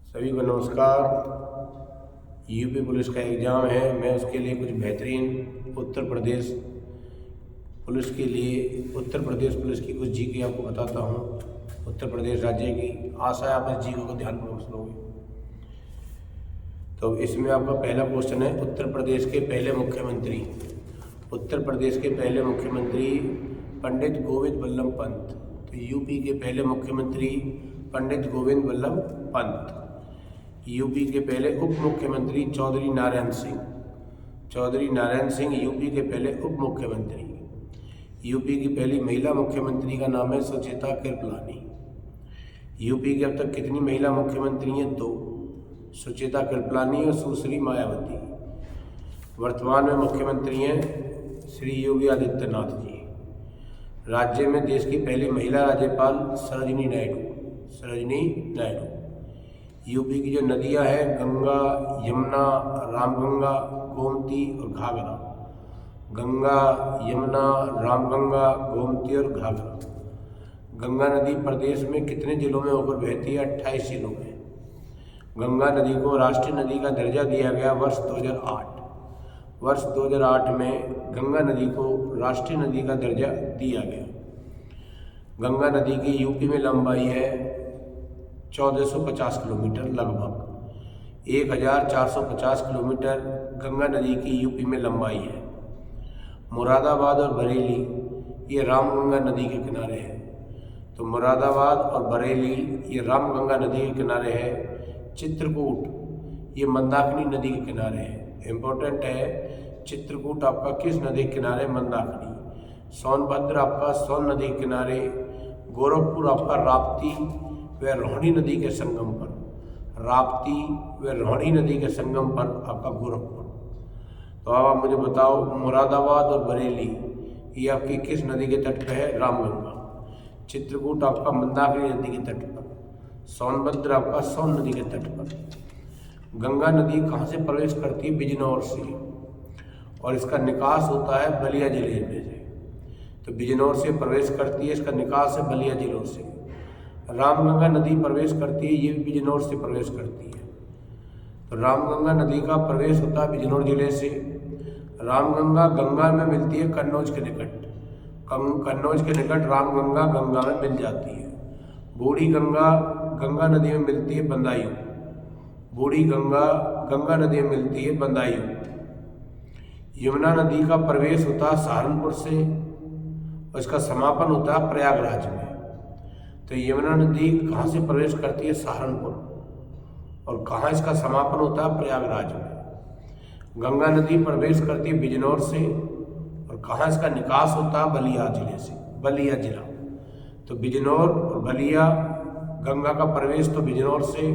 सभी को नमस्कार। यूपी पुलिस का एग्ज़ाम है, मैं उसके लिए कुछ बेहतरीन उत्तर प्रदेश पुलिस की कुछ जीके आपको बताता हूँ। उत्तर प्रदेश राज्य की आशा है आप इस जीके को ध्यानपूर्वक सुनोगे। तो इसमें आपका पहला क्वेश्चन है, उत्तर प्रदेश के पहले मुख्यमंत्री। उत्तर प्रदेश के पहले मुख्यमंत्री पंडित गोविंद वल्लभ पंत। तो यूपी के पहले मुख्यमंत्री पंडित गोविंद वल्लभ पंत। यूपी के पहले उप मुख्यमंत्री चौधरी नारायण सिंह। चौधरी नारायण सिंह यूपी के पहले उप मुख्यमंत्री। यूपी की पहली महिला मुख्यमंत्री का नाम है सुचेता कृपलानी। यूपी के अब तक कितनी महिला मुख्यमंत्री हैं? 2, सुचेता कृपलानी और सुश्री मायावती। वर्तमान में मुख्यमंत्री हैं श्री योगी आदित्यनाथ जी। राज्य में देश की पहली महिला राज्यपाल सरोजिनी नायडू। यूपी की जो नदियां हैं, गंगा, यमुना, रामगंगा, गोमती और घाघरा। गंगा, यमुना, रामगंगा, गोमती और घाघरा। गंगा नदी प्रदेश में कितने जिलों में होकर बहती है? 28 जिलों में। गंगा नदी को राष्ट्रीय नदी का दर्जा दिया गया वर्ष 2008। वर्ष 2008 में गंगा नदी को राष्ट्रीय नदी का दर्जा दिया गया। गंगा नदी की यूपी में लंबाई है 1450 किलोमीटर, लगभग 1450 किलोमीटर गंगा नदी की यूपी में लंबाई है। मुरादाबाद और बरेली ये रामगंगा नदी के किनारे हैं। तो मुरादाबाद और बरेली ये रामगंगा नदी के किनारे है। चित्रकूट ये मंदाकिनी नदी के किनारे है। इम्पोर्टेंट है, चित्रकूट आपका किस नदी के किनारे? मंदाकिनी। सोनभद्र आपका सोन नदी के किनारे। गोरखपुर आपका राप्ती व रोहिणी नदी के संगम पर। राप्ती व रोहिणी नदी के संगम पर आपका गोरखपुर। तो अब आप मुझे बताओ, मुरादाबाद और बरेली ये आपकी किस नदी के तट पर है? रामगंगा। चित्रकूट आपका मंदाकिनी नदी के तट पर। सोनभद्र आपका सोन नदी के तट पर। गंगा नदी कहाँ से प्रवेश करती है? बिजनौर से, और इसका निकास होता है बलिया जिले में से। तो बिजनौर से प्रवेश करती है, इसका निकास है बलिया जिलों से। रामगंगा नदी प्रवेश करती है, ये भी बिजनौर से प्रवेश करती है। तो रामगंगा नदी का प्रवेश होता है बिजनौर जिले से। रामगंगा गंगा में मिलती है कन्नौज के निकट। कन्नौज के निकट रामगंगा गंगा में मिल जाती है। बूढ़ी गंगा गंगा नदी में मिलती है बदायूं। बूढ़ी गंगा गंगा नदी में मिलती है बदायूं। यमुना नदी का प्रवेश होता है सहारनपुर से और इसका समापन होता है प्रयागराज में। तो यमुना नदी कहाँ से प्रवेश करती है? सहारनपुर। और कहाँ इसका समापन होता है? प्रयागराज में। गंगा नदी प्रवेश करती है बिजनौर से, और कहाँ इसका निकास होता है? बलिया जिले से, बलिया जिला। तो बिजनौर और बलिया, गंगा का प्रवेश तो बिजनौर से,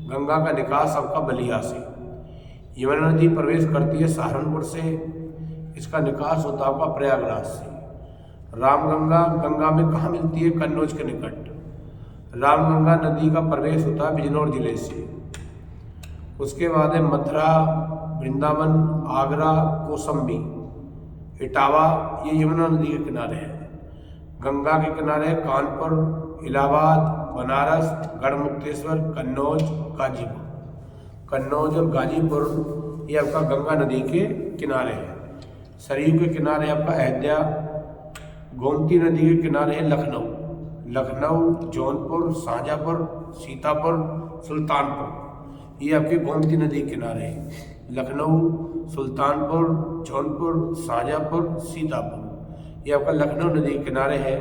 गंगा का निकास आपका बलिया से। यमुना नदी प्रवेश करती है सहारनपुर से, इसका निकास होता है आपका प्रयागराज से। रामगंगा गंगा में कहाँ मिलती है? कन्नौज के निकट। रामगंगा नदी का प्रवेश होता है बिजनौर जिले से। उसके बाद है मथुरा, वृंदावन, आगरा, कौशाम्बी, इटावा, ये यमुना नदी के किनारे हैं। गंगा के किनारे कानपुर, इलाहाबाद, बनारस, गढ़मुक्तेश्वर, कन्नौज, गाजीपुर। कन्नौज और गाजीपुर ये आपका गंगा नदी के किनारे हैं। सरयू के किनारे आपका अयोध्या। गोमती नदी के किनारे है लखनऊ, जौनपुर, शाहजहाँपुर, सीतापुर, सुल्तानपुर, ये आपके गोमती नदी के किनारे हैं। लखनऊ, सुल्तानपुर, जौनपुर, शाहजहाँपुर, सीतापुर, ये आपका लखनऊ नदी के किनारे है।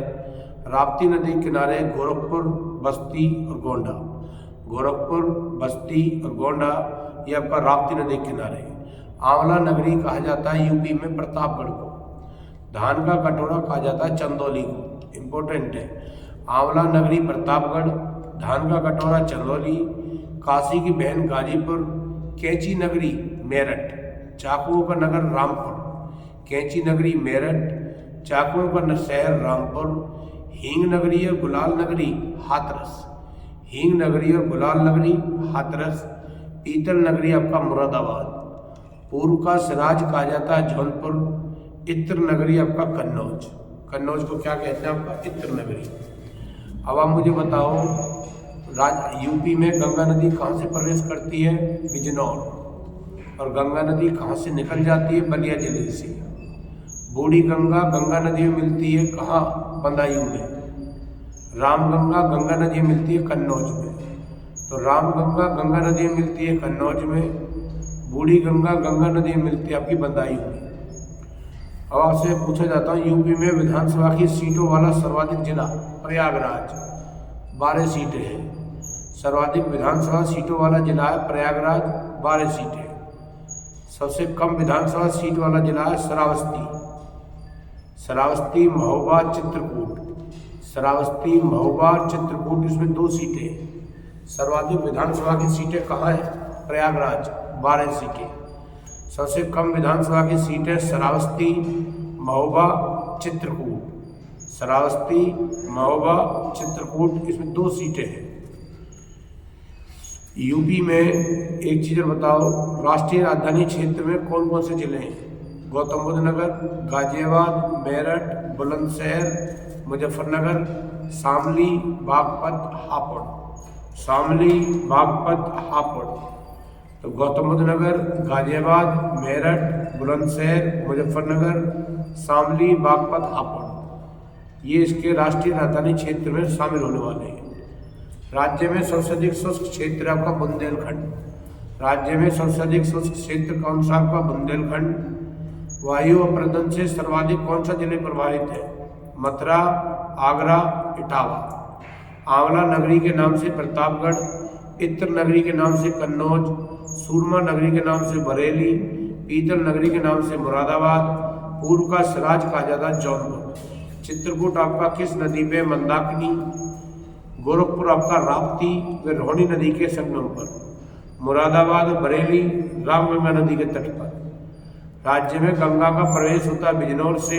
राप्ती नदी के किनारे गोरखपुर, बस्ती और गोंडा। गोरखपुर, बस्ती और गोंडा ये आपका राप्ती नदी के किनारे है। आंवला नगरी कहा जाता है यूपी में प्रतापगढ़ को। धान का कटोरा कहा जाता है चंदौली को। इम्पोर्टेंट है, आंवला नगरी प्रतापगढ़, धान का कटोरा चंदौली, काशी की बहन गाजीपुर, कैंची नगरी मेरठ, चाकुओं का नगर रामपुर। कैंची नगरी मेरठ, चाकुओं का शहर रामपुर, हींग नगरी और गुलाल नगरी हाथरस। हींग नगरी और गुलाल नगरी हाथरस। पीतल नगरी आपका मुरादाबाद। पूर्व का सिराज कहा जाता है जौनपुर। इत्र नगरी आपका कन्नौज। कन्नौज को क्या कहते हैं? आपका इत्र नगरी। अब आप मुझे बताओ, यूपी में गंगा नदी कहाँ से प्रवेश करती है? बिजनौर। और गंगा नदी कहाँ से निकल जाती है? बलिया जिले से। बूढ़ी गंगा गंगा नदी में मिलती है कहाँ? बदायूं में। रामगंगा गंगा नदी में मिलती है कन्नौज में। तो रामगंगा गंगा नदी में मिलती है कन्नौज में, बूढ़ी गंगा गंगा नदी में मिलती है आपकी बदायूं में। अब आपसे पूछा जाता है यूपी में विधानसभा की सीटों वाला सर्वाधिक जिला? प्रयागराज, 12 सीटें हैं। सर्वाधिक विधानसभा सीटों वाला जिला है प्रयागराज, 12 सीटें। सबसे कम विधानसभा सीट वाला जिला है श्रावस्ती। श्रावस्ती, महोबा, चित्रकूट। श्रावस्ती, महोबा, चित्रकूट, इसमें 2 सीटें। सर्वाधिक विधानसभा की सीटें कहाँ हैं? प्रयागराज, 12 सीटें। सबसे कम विधानसभा की सीटें श्रावस्ती, महोबा, चित्रकूट। श्रावस्ती, महोबा, चित्रकूट, इसमें 2 सीटें हैं। यूपी में एक चीज़ और बताओ, राष्ट्रीय राजधानी क्षेत्र में कौन कौन से जिले हैं? गौतम बुद्ध नगर, गाजियाबाद, मेरठ, बुलंदशहर, मुजफ्फरनगर, शामली, बागपत, हापुड़। शामली, बागपत, हापुड़। तो गौतम बुद्ध नगर, गाजियाबाद, मेरठ, बुलंदशहर, मुजफ्फरनगर, शामली, बागपत, हापुड़, ये इसके राष्ट्रीय राजधानी क्षेत्र में शामिल होने वाले हैं। राज्य में सबसे अधिक शुष्क क्षेत्र आपका बुंदेलखंड। राज्य में सबसे अधिक शुष्क क्षेत्र कौन सा आपका? बुंदेलखंड। वायु अपरदन से सर्वाधिक कौन सा जिले प्रभावित है? मथुरा, आगरा, इटावा। आंवला नगरी के नाम से प्रतापगढ़, इत्र नगरी के नाम से कन्नौज, सूरमा नगरी के नाम से बरेली, पीतल नगरी के नाम से मुरादाबाद, पूर्व का सिराज कहा जाता है जौनपुर। चित्रकूट आपका किस नदी पे? मंदाकिनी। गोरखपुर आपका राप्ती व रोहिणी नदी के संगम पर। मुरादाबाद, बरेली, रामगंगा नदी के तट पर। राज्य में गंगा का प्रवेश होता है बिजनौर से,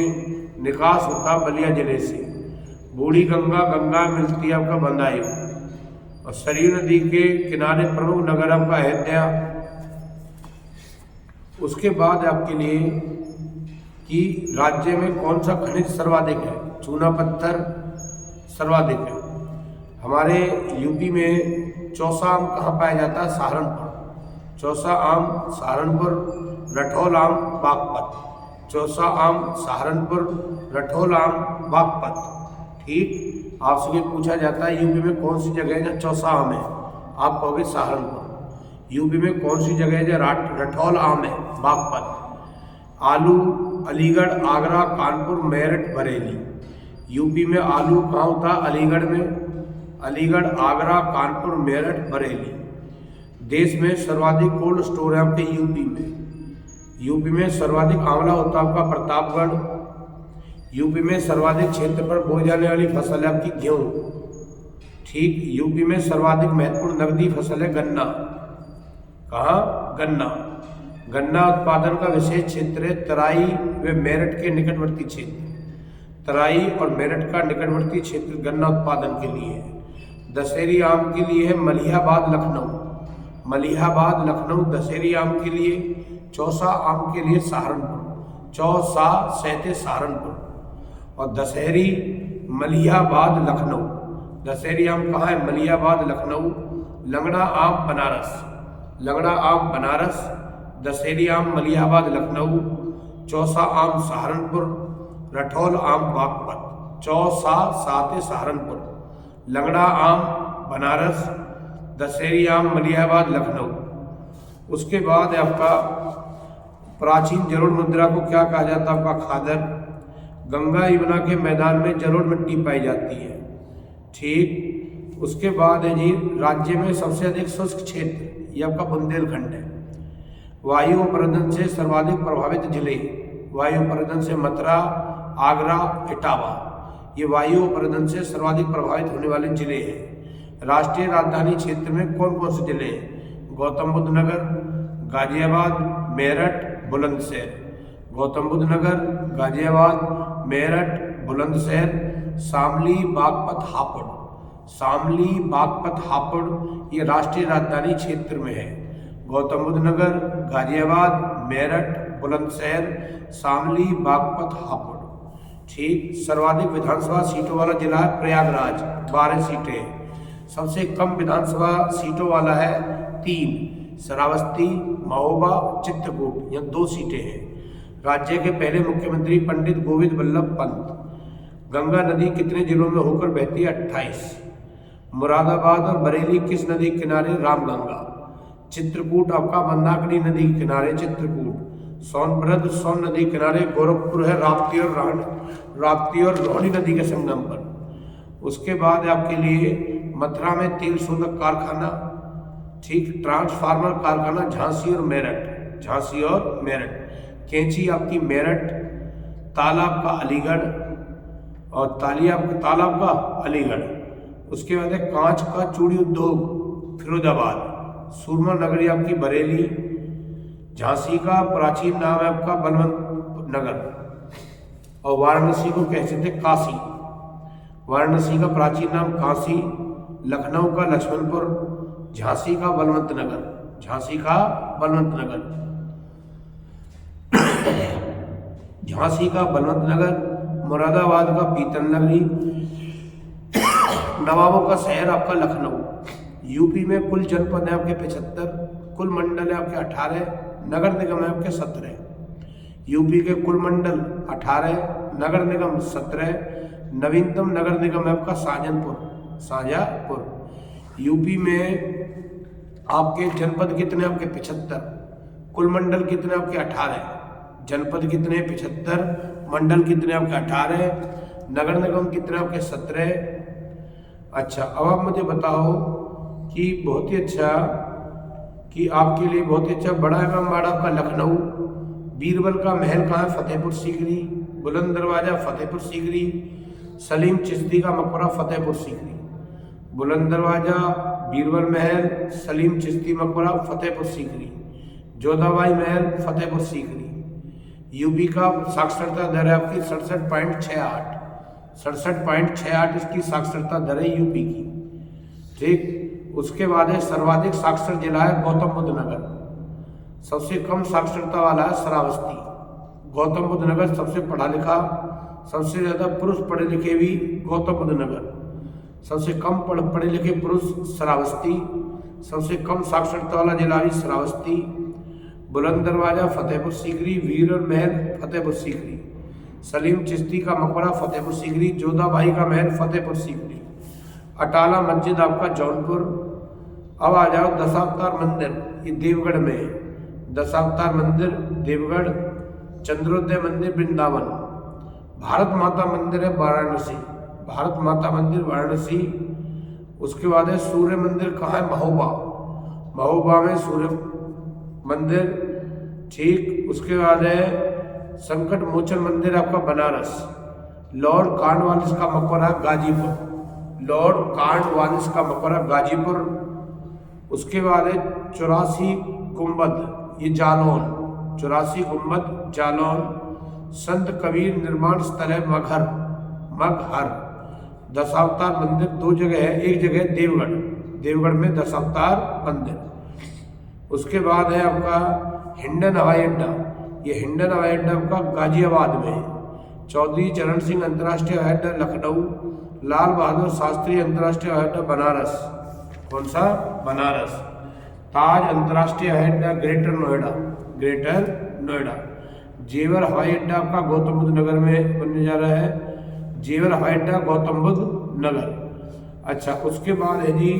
निकास होता है बलिया जिले से। बूढ़ी गंगा गंगा मिलती है आपका बदायूं। और सरयू नदी के किनारे प्रमुख नगर आपका अयोध्या। उसके बाद आपके लिए कि राज्य में कौन सा खनिज सर्वाधिक है? चूना पत्थर सर्वाधिक है। हमारे यूपी में चौसा आम कहाँ पाया जाता है? सहारनपुर। चौसा आम सहारनपुर, रठौल आम बागपत। चौसा आम सहारनपुर, रठौल आम बागपत। ठीक, आपसे पूछा जाता है यूपी में कौन सी जगह है जहाँ चौसा आम है? आप कहोगे सहारनपुर। यूपी में कौन सी जगह है जहाँ रठौल आम है? बागपत। आलू अलीगढ़, आगरा, कानपुर, मेरठ, बरेली। यूपी में आलू कहाँ होता है? अलीगढ़ में। अलीगढ़, आगरा, कानपुर, मेरठ, बरेली। देश में सर्वाधिक कोल्ड स्टोर है आपके यूपी में। यूपी में सर्वाधिक आंवला होता है आपका प्रतापगढ़। यूपी में सर्वाधिक क्षेत्र पर बोई जाने वाली फसल है आपकी गेहूँ। ठीक, यूपी में सर्वाधिक महत्वपूर्ण नकदी फसल है गन्ना। कहाँ? गन्ना। गन्ना उत्पादन का विशेष क्षेत्र है तराई व मेरठ के निकटवर्ती क्षेत्र। तराई और मेरठ का निकटवर्ती क्षेत्र गन्ना उत्पादन के लिए है। दशहरी आम के लिए है मलिहाबाद, लखनऊ। मलिहाबाद, लखनऊ दशहरी आम के लिए। चौसा आम के लिए सहारनपुर। चौसा सहते सहारनपुर। और दशहरी मलिहाबाद, लखनऊ। दशहरी आम कहाँ है? मलिहाबाद, लखनऊ। लंगड़ा आम बनारस। लंगड़ा आम बनारस। दशहरी आम मलिहाबाद, लखनऊ। चौसा आम सहारनपुर। रठौल आम बागपत। चौसा साते सहारनपुर। लंगड़ा आम बनारस। दशहरी आम मलिहाबाद, लखनऊ। उसके बाद आपका प्राचीन जलोढ़ मुद्रा को क्या कहा जाता है? आपका खादर। गंगा यमुना के मैदान में जलोढ़ मिट्टी पाई जाती है। ठीक, उसके बाद है जी राज्य में सबसे अधिक शुष्क क्षेत्र, ये आपका बुंदेलखंड है। वायु अपरदन से सर्वाधिक प्रभावित जिले। वायु अपरदन से मथुरा, आगरा, इटावा, ये वायु अपरदन से सर्वाधिक प्रभावित होने वाले जिले हैं। राष्ट्रीय राजधानी क्षेत्र में कौन कौन से जिले हैं? गौतम बुद्ध नगर, गाजियाबाद, मेरठ, बुलंदशहर। गौतम बुद्ध नगर, गाजियाबाद, मेरठ, बुलंदशहर, शामली, बागपत, हापुड़। शामली, बागपत, हापुड़, ये राष्ट्रीय राजधानी क्षेत्र में है। गौतम बुद्ध नगर, गाजियाबाद, मेरठ, बुलंदशहर, शामली, बागपत, हापुड़। ठीक, सर्वाधिक विधानसभा सीटों वाला जिला है प्रयागराज, 12 सीटें। सबसे कम विधानसभा सीटों वाला है 3, श्रावस्ती, महोबा, चित्रकूट, यह 2 सीटें हैं। राज्य के पहले मुख्यमंत्री पंडित गोविंद बल्लभ पंत। गंगा नदी कितने जिलों में होकर बहती है? 28। मुरादाबाद और बरेली किस नदी के किनारे? रामगंगा। चित्रकूट आपका मंदाकिनी नदी के किनारे चित्रकूट। सोनभद्र सोन नदी के किनारे गोरखपुर है, राप्ती और रोहिणी नदी के संगम पर। उसके बाद आपके लिए मथुरा में तेल शोधक कारखाना, ठीक, ट्रांसफार्मर कारखाना झांसी और मेरठ। कैंची आपकी मेरठ, तालाब का अलीगढ़ और तालाब का अलीगढ़। उसके बाद है कांच का चूड़ी उद्योग फिरोजाबाद। सूरमा नगरी आपकी बरेली। झांसी का प्राचीन नाम है आपका बलवंत नगर और वाराणसी को कहते थे काशी। वाराणसी का प्राचीन नाम काशी। लखनऊ का लक्ष्मणपुर। झांसी का बलवंत नगर। मुरादाबाद का पीतल नगरी। नवाबों का शहर आपका लखनऊ। यूपी में कुल जनपद है आपके 75, कुल मंडल है आपके 18, नगर निगम है आपके 17। यूपी के कुल मंडल 18, नगर निगम 17। नवीनतम नगर निगम है आपका शाहजहांपुर। यूपी में आपके जनपद कितने? आपके 75, कुल मंडल कितने? आपके 18, जनपद कितने? 75, मंडल कितने? आपके 18, नगर निगम कितने? आपके 17। अच्छा, अब आप मुझे बताओ कि बहुत ही अच्छा कि आपके लिए बहुत ही अच्छा बड़ा इमामबाड़ा आपका लखनऊ। बीरबल का महल कहाँ है? फतेहपुर सीकरी। बुलंद दरवाजा फतेहपुर सीकरी। सलीम चिश्ती का मकबरा फतेहपुर सीकरी। बुलंद दरवाजा, बीरबल महल, सलीम चिश्ती मकबरा फतेहपुर सीकरी। जोधाबाई महल फतेहपुर सीकरी। यूपी का साक्षरता दर है आपकी 67.68 इसकी साक्षरता दर है यूपी की, ठीक। उसके बाद है सर्वाधिक साक्षर जिला है गौतम बुद्ध नगर। सबसे कम साक्षरता वाला है श्रावस्ती। गौतम बुद्ध नगर सबसे पढ़ा लिखा, सबसे ज़्यादा पुरुष पढ़े लिखे भी गौतम बुद्ध नगर। सबसे कम पढ़े लिखे पुरुष श्रावस्ती। सबसे कम साक्षरता वाला जिला भी श्रावस्ती। बुलंद दरवाजा फतेहपुर सीकरी। वीर महल फतेहपुर सीकरी। सलीम चिश्ती का मकबरा फतेहपुर सीकरी। जोधाबाई का महल फतेहपुर सीकरी। अटाला मस्जिद आपका जौनपुर। अब आ जाओ दशावतार मंदिर, ये देवगढ़ में है। दशावतार मंदिर देवगढ़। चंद्रोदय मंदिर वृंदावन। भारत माता मंदिर है वाराणसी। उसके बाद है सूर्य मंदिर कहाँ है? महोबा में सूर्य मंदिर, ठीक। उसके बाद है संकट मोचन मंदिर आपका बनारस। लॉर्ड कॉर्नवालिस का मकबरा गाजीपुर। उसके बाद है 84 गुंबद, ये जालौन। संत कबीर निर्माण स्थल है मगहर। दशावतार मंदिर 2 जगह है, एक जगह है देवगढ़ में दशावतार मंदिर। उसके बाद है आपका हिंडन हवाई अड्डा। ये हिंडन हवाई अड्डा आपका गाजियाबाद में है। चौधरी चरण सिंह अंतर्राष्ट्रीय हवाई अड्डा लखनऊ। लाल बहादुर शास्त्री अंतर्राष्ट्रीय हवाई अड्डा बनारस। कौन सा? बनारस। ताज अंतर्राष्ट्रीय हवाई अड्डा ग्रेटर नोएडा। जेवर हवाई अड्डा आपका गौतम बुद्ध नगर में बनने जा रहा है। जेवर हवाई अड्डा गौतम बुद्ध नगर। अच्छा, उसके बाद है जी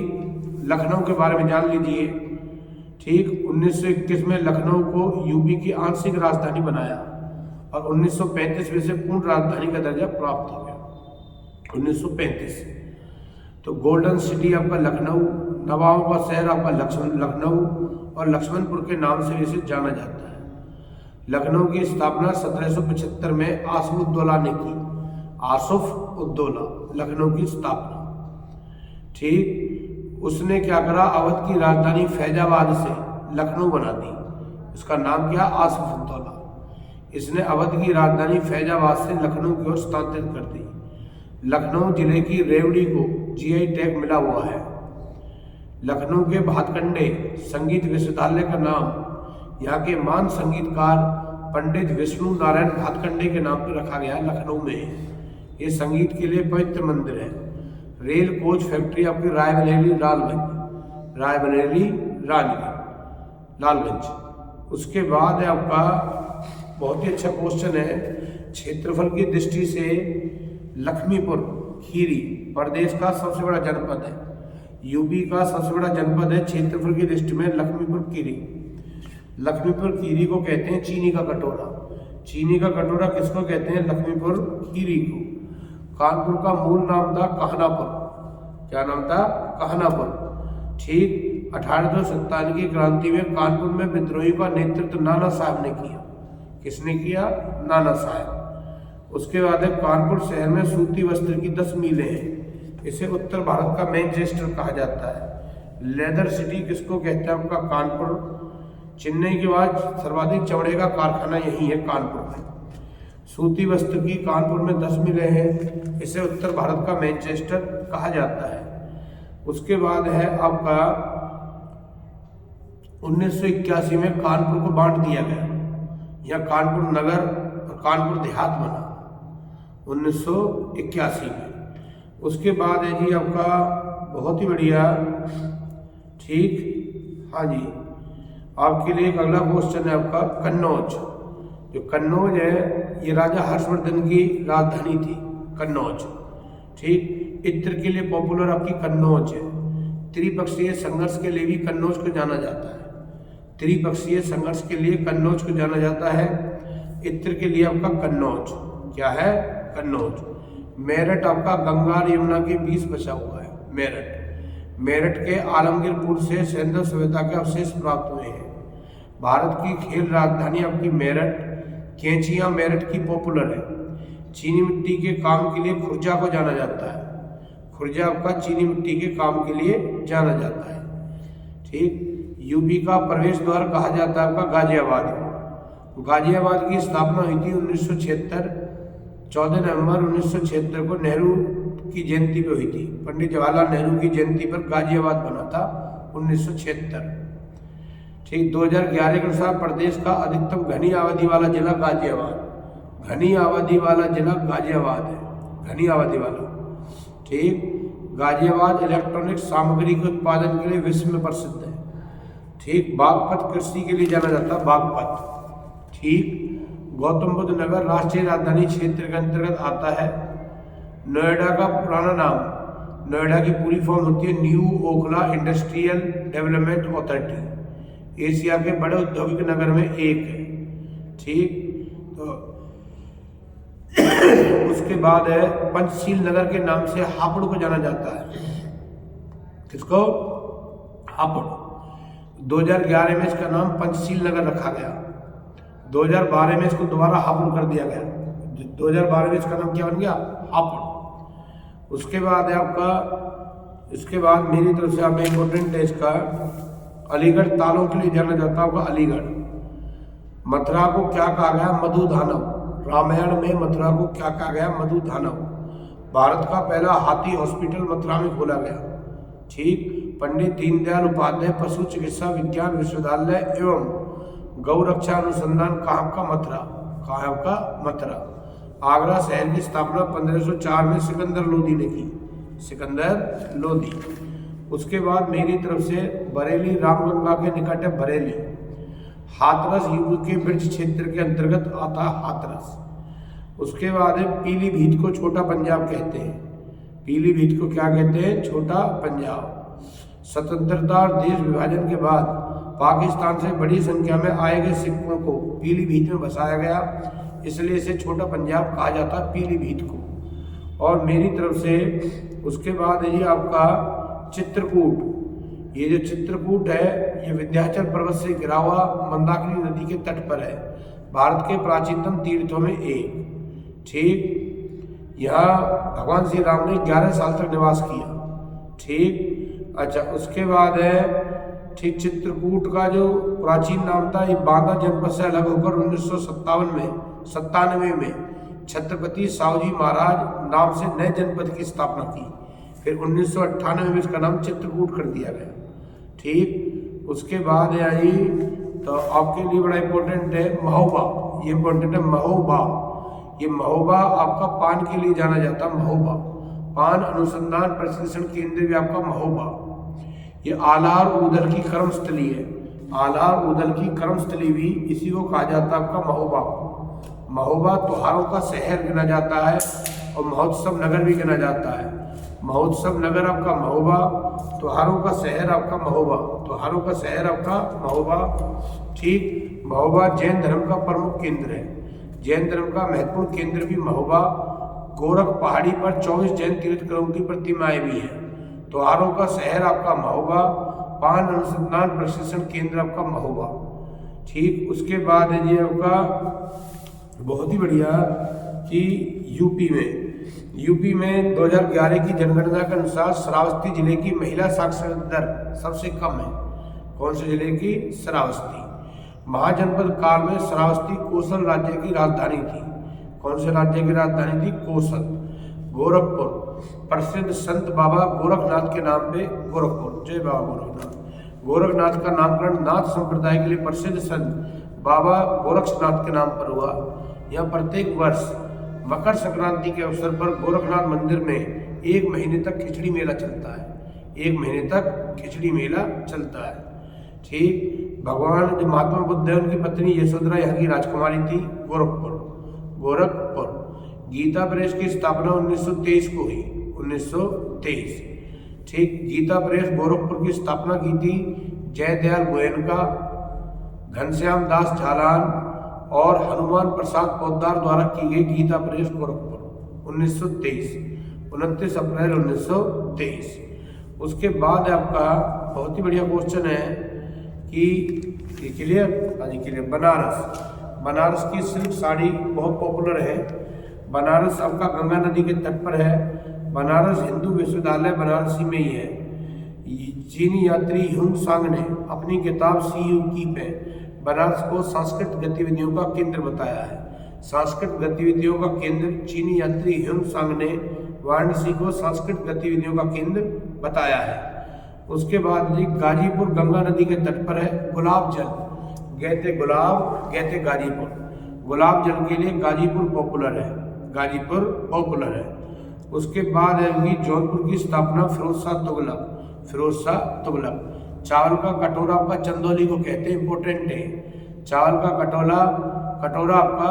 लखनऊ के बारे में जान लीजिए, ठीक। 1921 में लखनऊ को यूपी की आंशिक राजधानी बनाया और 1935 में से पूर्ण राजधानी का दर्जा प्राप्त हो गया। 1935 तो गोल्डन सिटी आपका लखनऊ, नवाबों का शहर आपका लखनऊ और लक्ष्मणपुर के नाम से इसे जाना जाता है। लखनऊ की स्थापना 1775 में आसिफ उद्दौला ने की। लखनऊ की स्थापना, ठीक। उसने क्या करा? अवध की राजधानी फैजाबाद से लखनऊ बना दी। उसका नाम क्या? आसिफ उद्दौला। इसने अवध की राजधानी फैजाबाद से लखनऊ की ओर स्थानांतरित कर दी। लखनऊ जिले की रेवड़ी को जीआई टैग मिला हुआ है। लखनऊ के भातखंडे संगीत विश्वविद्यालय का नाम यहाँ के महान संगीतकार पंडित विष्णु नारायण भातखंडे के नाम पर रखा गया है। लखनऊ में ये संगीत के लिए पवित्र मंदिर है। रेल कोच फैक्ट्री आपकी रायबरेली लालगंज, रायबरेली लालगंज। उसके बाद है आपका बहुत ही अच्छा क्वेश्चन है, क्षेत्रफल की दृष्टि से लक्ष्मीपुर खीरी प्रदेश का सबसे बड़ा जनपद है। यूपी का सबसे बड़ा जनपद है क्षेत्रफल की दृष्टि में लक्ष्मीपुर खीरी। लक्ष्मीपुर खीरी को कहते हैं चीनी का कटोरा। चीनी का कटोरा किसको कहते हैं? लक्ष्मीपुर खीरी को। कानपुर का मूल नाम था कहनापुर। क्या नाम था? कहनापुर। ठीक 1857 की क्रांति में कानपुर में विद्रोही का नेतृत्व नाना साहब ने किया। किसने किया? नाना साहब। उसके बाद है कानपुर शहर में सूती वस्त्र की 10 मिलें हैं। इसे उत्तर भारत का मैनचेस्टर कहा जाता है। लेदर सिटी किसको कहते हैं? आपका कानपुर। चेन्नई के बाद सर्वाधिक चमड़े का कारखाना यही है कानपुर में। सूती वस्त्र की कानपुर में 10 मिलें हैं। इसे उत्तर भारत का मैनचेस्टर कहा जाता है। उसके बाद है आपका 1981 में कानपुर को बांट दिया गया। यह कानपुर नगर और कानपुर देहात बना 1981 में। उसके बाद है जी आपका बहुत ही बढ़िया, ठीक, हाँ जी, आपके लिए एक अगला क्वेश्चन है आपका कन्नौज। जो कन्नौज है ये राजा हर्षवर्धन की राजधानी थी, कन्नौज। ठीक, इत्र के लिए पॉपुलर आपकी कन्नौज है। त्रिपक्षीय संघर्ष के लिए भी कन्नौज को जाना जाता है। त्रिपक्षीय संघर्ष के लिए कन्नौज को जाना जाता है। इत्र के लिए आपका कन्नौज। क्या है? कन्नौज। मेरठ आपका गंगा और यमुना के बीच बचा हुआ है। मेरठ के आलमगीरपुर से सैंधव सभ्यता के अवशेष प्राप्त हुए हैं। भारत की खेल राजधानी आपकी मेरठ। कैंचियां मेरठ की पॉपुलर है। चीनी मिट्टी के काम के लिए खुर्जा को जाना जाता है। खुर्जा आपका चीनी मिट्टी के काम के लिए जाना जाता है। ठीक, यूपी का प्रवेश द्वार कहा जाता है आपका गाजियाबाद। गाजियाबाद की स्थापना हुई थी 1976, 14 नवंबर 1976 को नेहरू की जयंती पे हुई थी। पंडित जवाहरलाल नेहरू की जयंती पर गाजियाबाद बना था 1976। ठीक, 2011 के अनुसार प्रदेश का अधिकतम घनी आबादी वाला जिला गाजियाबाद। घनी आबादी वाला जिला गाजियाबाद है, घनी आबादी वाला। ठीक, गाजियाबाद इलेक्ट्रॉनिक सामग्री के उत्पादन के लिए विश्व में प्रसिद्ध है। ठीक, बागपत कृषि के लिए जाना जाता है, बागपत। ठीक, गौतम बुद्ध नगर राष्ट्रीय राजधानी क्षेत्र के अंतर्गत आता है। नोएडा का पुराना नाम, नोएडा की पूरी फॉर्म होती है new Okhla industrial development authority. Asia के बड़े औद्योगिक नगर में एक है। ठीक, तो उसके बाद है पंचशील नगर के नाम से हापुड़ को जाना जाता है। किसको? हापुड़। 2011 में इसका नाम पंचशील नगर रखा गया। 2012 में इसको दोबारा हापुड़ कर दिया गया। 2012 में इसका नाम क्या बन गया? हापुड़। उसके बाद है आपका, इसके बाद मेरी तरफ से आपका इम्पोर्टेंट है इसका, अलीगढ़ तालों के लिए जाना जाता है आपका अलीगढ़। मथुरा को क्या कहा गया? मधुधानम। रामायण में मथुरा को क्या कहा गया? मधुधानम। भारत का पहला हाथी हॉस्पिटल मथुरा में खोला गया। ठीक, पंडित दीनदयाल उपाध्याय पशु चिकित्सा विज्ञान विश्वविद्यालय एवं गौ रक्षा अनुसंधान कहाँ का? मथुरा। कहाँ है आपका? मथुरा। आगरा शहर की स्थापना 1504 में सिकंदर लोदी ने की। सिकंदर लोदी। उसके बाद मेरी तरफ से बरेली रामगंगा के निकट है बरेली। हाथरस यूपी के ब्रज क्षेत्र के अंतर्गत आता है हाथरस। उसके बाद है पीलीभीत को छोटा पंजाब कहते हैं। पीलीभीत को क्या कहते हैं? छोटा पंजाब। स्वतंत्रता और देश विभाजन के बाद पाकिस्तान से बड़ी संख्या में आए गए सिखों को पीलीभीत में बसाया गया, इसलिए इसे छोटा पंजाब कहा जाता है, पीलीभीत को। और मेरी तरफ से उसके बाद है ये आपका चित्रकूट। ये जो चित्रकूट है ये विंध्याचल पर्वत से घिरा हुआ मंदाकिनी नदी के तट पर है। भारत के प्राचीनतम तीर्थों में एक। ठीक, यहाँ भगवान श्री राम ने 11 साल तक निवास किया। ठीक, अच्छा, उसके बाद है ठीक चित्रकूट का जो प्राचीन नाम था ये बांदा जनपद से अलग होकर 1997 में छत्रपति साहूजी महाराज नाम से नए जनपद की स्थापना की। फिर 1998 में इसका नाम चित्रकूट कर दिया गया। ठीक, उसके बाद है आई तो आपके लिए बड़ा इंपॉर्टेंट है महोबा। ये इंपॉर्टेंट है महोबा। ये महोबा आपका पान के लिए जाना जाता है। महोबा पान अनुसंधान प्रशिक्षण केंद्र भी आपका महोबा। ये आलार ऊदल की कर्मस्थली है। आलार ऊदल की कर्मस्थली भी इसी को कहा जाता है आपका महोबा। महोबा त्योहारों का शहर गिना जाता है और महोत्सव नगर भी गिना जाता है। महोत्सव नगर आपका महोबा, त्योहारों का शहर आपका महोबा, त्योहारों का शहर आपका महोबा। ठीक, महोबा जैन धर्म का प्रमुख केंद्र है। जैन धर्म का महत्वपूर्ण केंद्र भी महोबा। गोरख पहाड़ी पर 24 जैन तीर्थंकरों की प्रतिमाएं भी हैं। त्योहारों का शहर आपका महोबा। पान अनुसंधान प्रशिक्षण केंद्र आपका महोबा। ठीक, उसके बाद है जी आपका बहुत ही बढ़िया कि यूपी में 2011 की जनगणना के अनुसार श्रावस्ती जिले की महिला साक्षरता दर सबसे कम है। कौन से जिले की? श्रावस्ती। महाजनपद काल में श्रावस्ती कोसल राज्य की राजधानी थी। कौन से राज्य की राजधानी थी? कोसल। गोरखपुर प्रसिद्ध संत बाबा गोरखनाथ के नाम पे गोरखपुर। जय बाबा गोरखनाथ। गोरखनाथ का नामकरण नाथ संप्रदाय के लिए प्रसिद्ध संत बाबा गोरक्षनाथ के नाम पर हुआ। यह प्रत्येक वर्ष मकर संक्रांति के अवसर पर गोरखनाथ मंदिर में 1 महीने तक खिचड़ी मेला चलता है। 1 महीने तक खिचड़ी मेला चलता है। ठीक, भगवान जो महात्मा बुद्ध है उनकी पत्नी यशोधरा यहाँ की राजकुमारी थी। गोरखपुर। गीता प्रेस की स्थापना 1923 को हुई। 1923। ठीक, गीता प्रेस गोरखपुर की स्थापना की थी जयदयाल गोयनका, घनश्याम दास झालान और हनुमान प्रसाद पोद्दार द्वारा की गई गीता प्रेस गोरखपुर 1923, 29 अप्रैल 1923। उसके बाद आपका बहुत ही बढ़िया क्वेश्चन है कि क्लियर? हाँ जी क्लियर। बनारस की सिल्क साड़ी बहुत पॉपुलर है। बनारस आपका गंगा नदी के तट पर है। बनारस हिंदू विश्वविद्यालय बनारसी में ही है। चीनी यात्री ह्यूंग सांग ने अपनी किताब सीयू की में बनारस को सांस्कृतिक गतिविधियों का केंद्र बताया है। सांस्कृतिक गतिविधियों का केंद्र चीनी यात्री ह्यूंग सांग ने वाराणसी को सांस्कृतिक गतिविधियों का केंद्र बताया है। उसके बाद जी गाजीपुर गंगा नदी के तट पर है। गुलाब जल कहते गुलाब, कहते गाजीपुर। गुलाब जल के लिए गाजीपुर पॉपुलर है। गाजीपुर पॉपुलर है। उसके बाद है जौनपुर की स्थापना फिरोज शाह तुगलक। चावल का कटोरा आपका चंदौली को कहते हैं, इंपोर्टेंट है। चावल का कटोरा आपका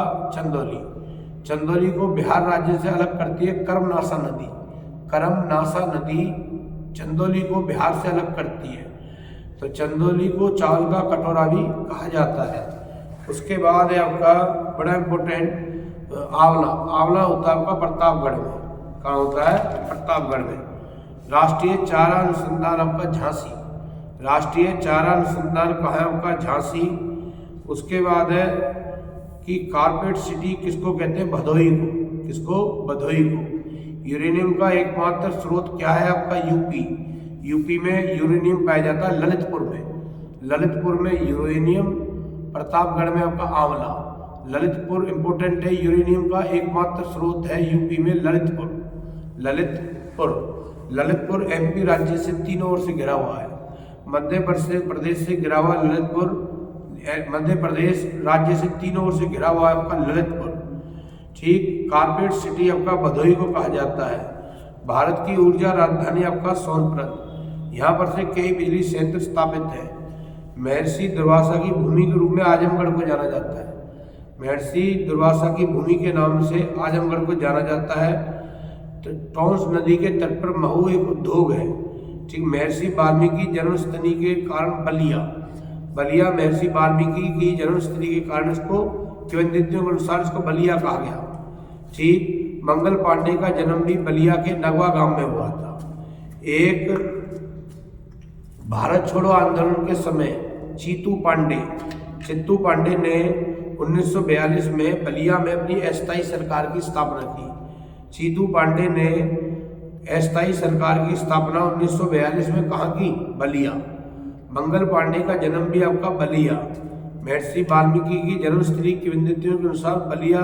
चंदौली को बिहार राज्य से अलग करती है करमनासा नदी चंदौली को बिहार से अलग करती है। तो चंदौली को चावल का कटोरा भी कहा जाता है। उसके बाद है आपका बड़ा इंपोर्टेंट आंवला होता है आपका प्रतापगढ़ में। कहाँ होता है? प्रतापगढ़ में। राष्ट्रीय चारा अनुसंधान आपका झांसी। राष्ट्रीय चारा अनुसंधान कहाँ है आपका? झांसी। उसके बाद है कि कारपेट सिटी किसको कहते हैं? भदोही को। किसको? भदोही को। यूरेनियम का एकमात्र स्रोत क्या है आपका? यूपी में यूरेनियम पाया जाता है ललितपुर में यूरेनियम। प्रतापगढ़ में आपका आंवला। ललितपुर इंपोर्टेंट है। यूरेनियम का एकमात्र स्रोत है यूपी में ललितपुर एमपी राज्य से तीनों ओर से घिरा हुआ है। मध्य प्रदेश से घिरा हुआ ललितपुर, मध्य प्रदेश राज्य से तीनों ओर से घिरा हुआ है आपका ललितपुर। ठीक, कारपेट सिटी आपका भदोही को कहा जाता है। भारत की ऊर्जा राजधानी आपका सोनभद्र। यहाँ पर से कई बिजली संयंत्र स्थापित है। महर्षि दुर्वासा की भूमि के रूप में आजमगढ़ को जाना जाता है। महर्षि दुर्वासा की भूमि के नाम से आजमगढ़ को जाना जाता है। तो टोंस नदी के तट पर महू एक उद्योग है। ठीक, महर्षि वाल्मीकि जन्मस्थली के कारण बलिया महर्षि वाल्मीकि की जन्मस्थली के कारण इसको किंवदंतियों के अनुसार इसको बलिया कहा गया। ठीक, मंगल पांडे का जन्म भी बलिया के नगवा गांव में हुआ था। एक भारत छोड़ो आंदोलन के समय चित्तू पांडे ने 1942 में बलिया में अपनी अस्थायी सरकार की स्थापना की। चित्तू पांडे ने अस्थायी सरकार की स्थापना 1942 में कहाँ की? बलिया। मंगल पांडे का जन्म भी आपका बलिया। महर्षि वाल्मीकि की जन्मस्थली किंवदंतियों के अनुसार बलिया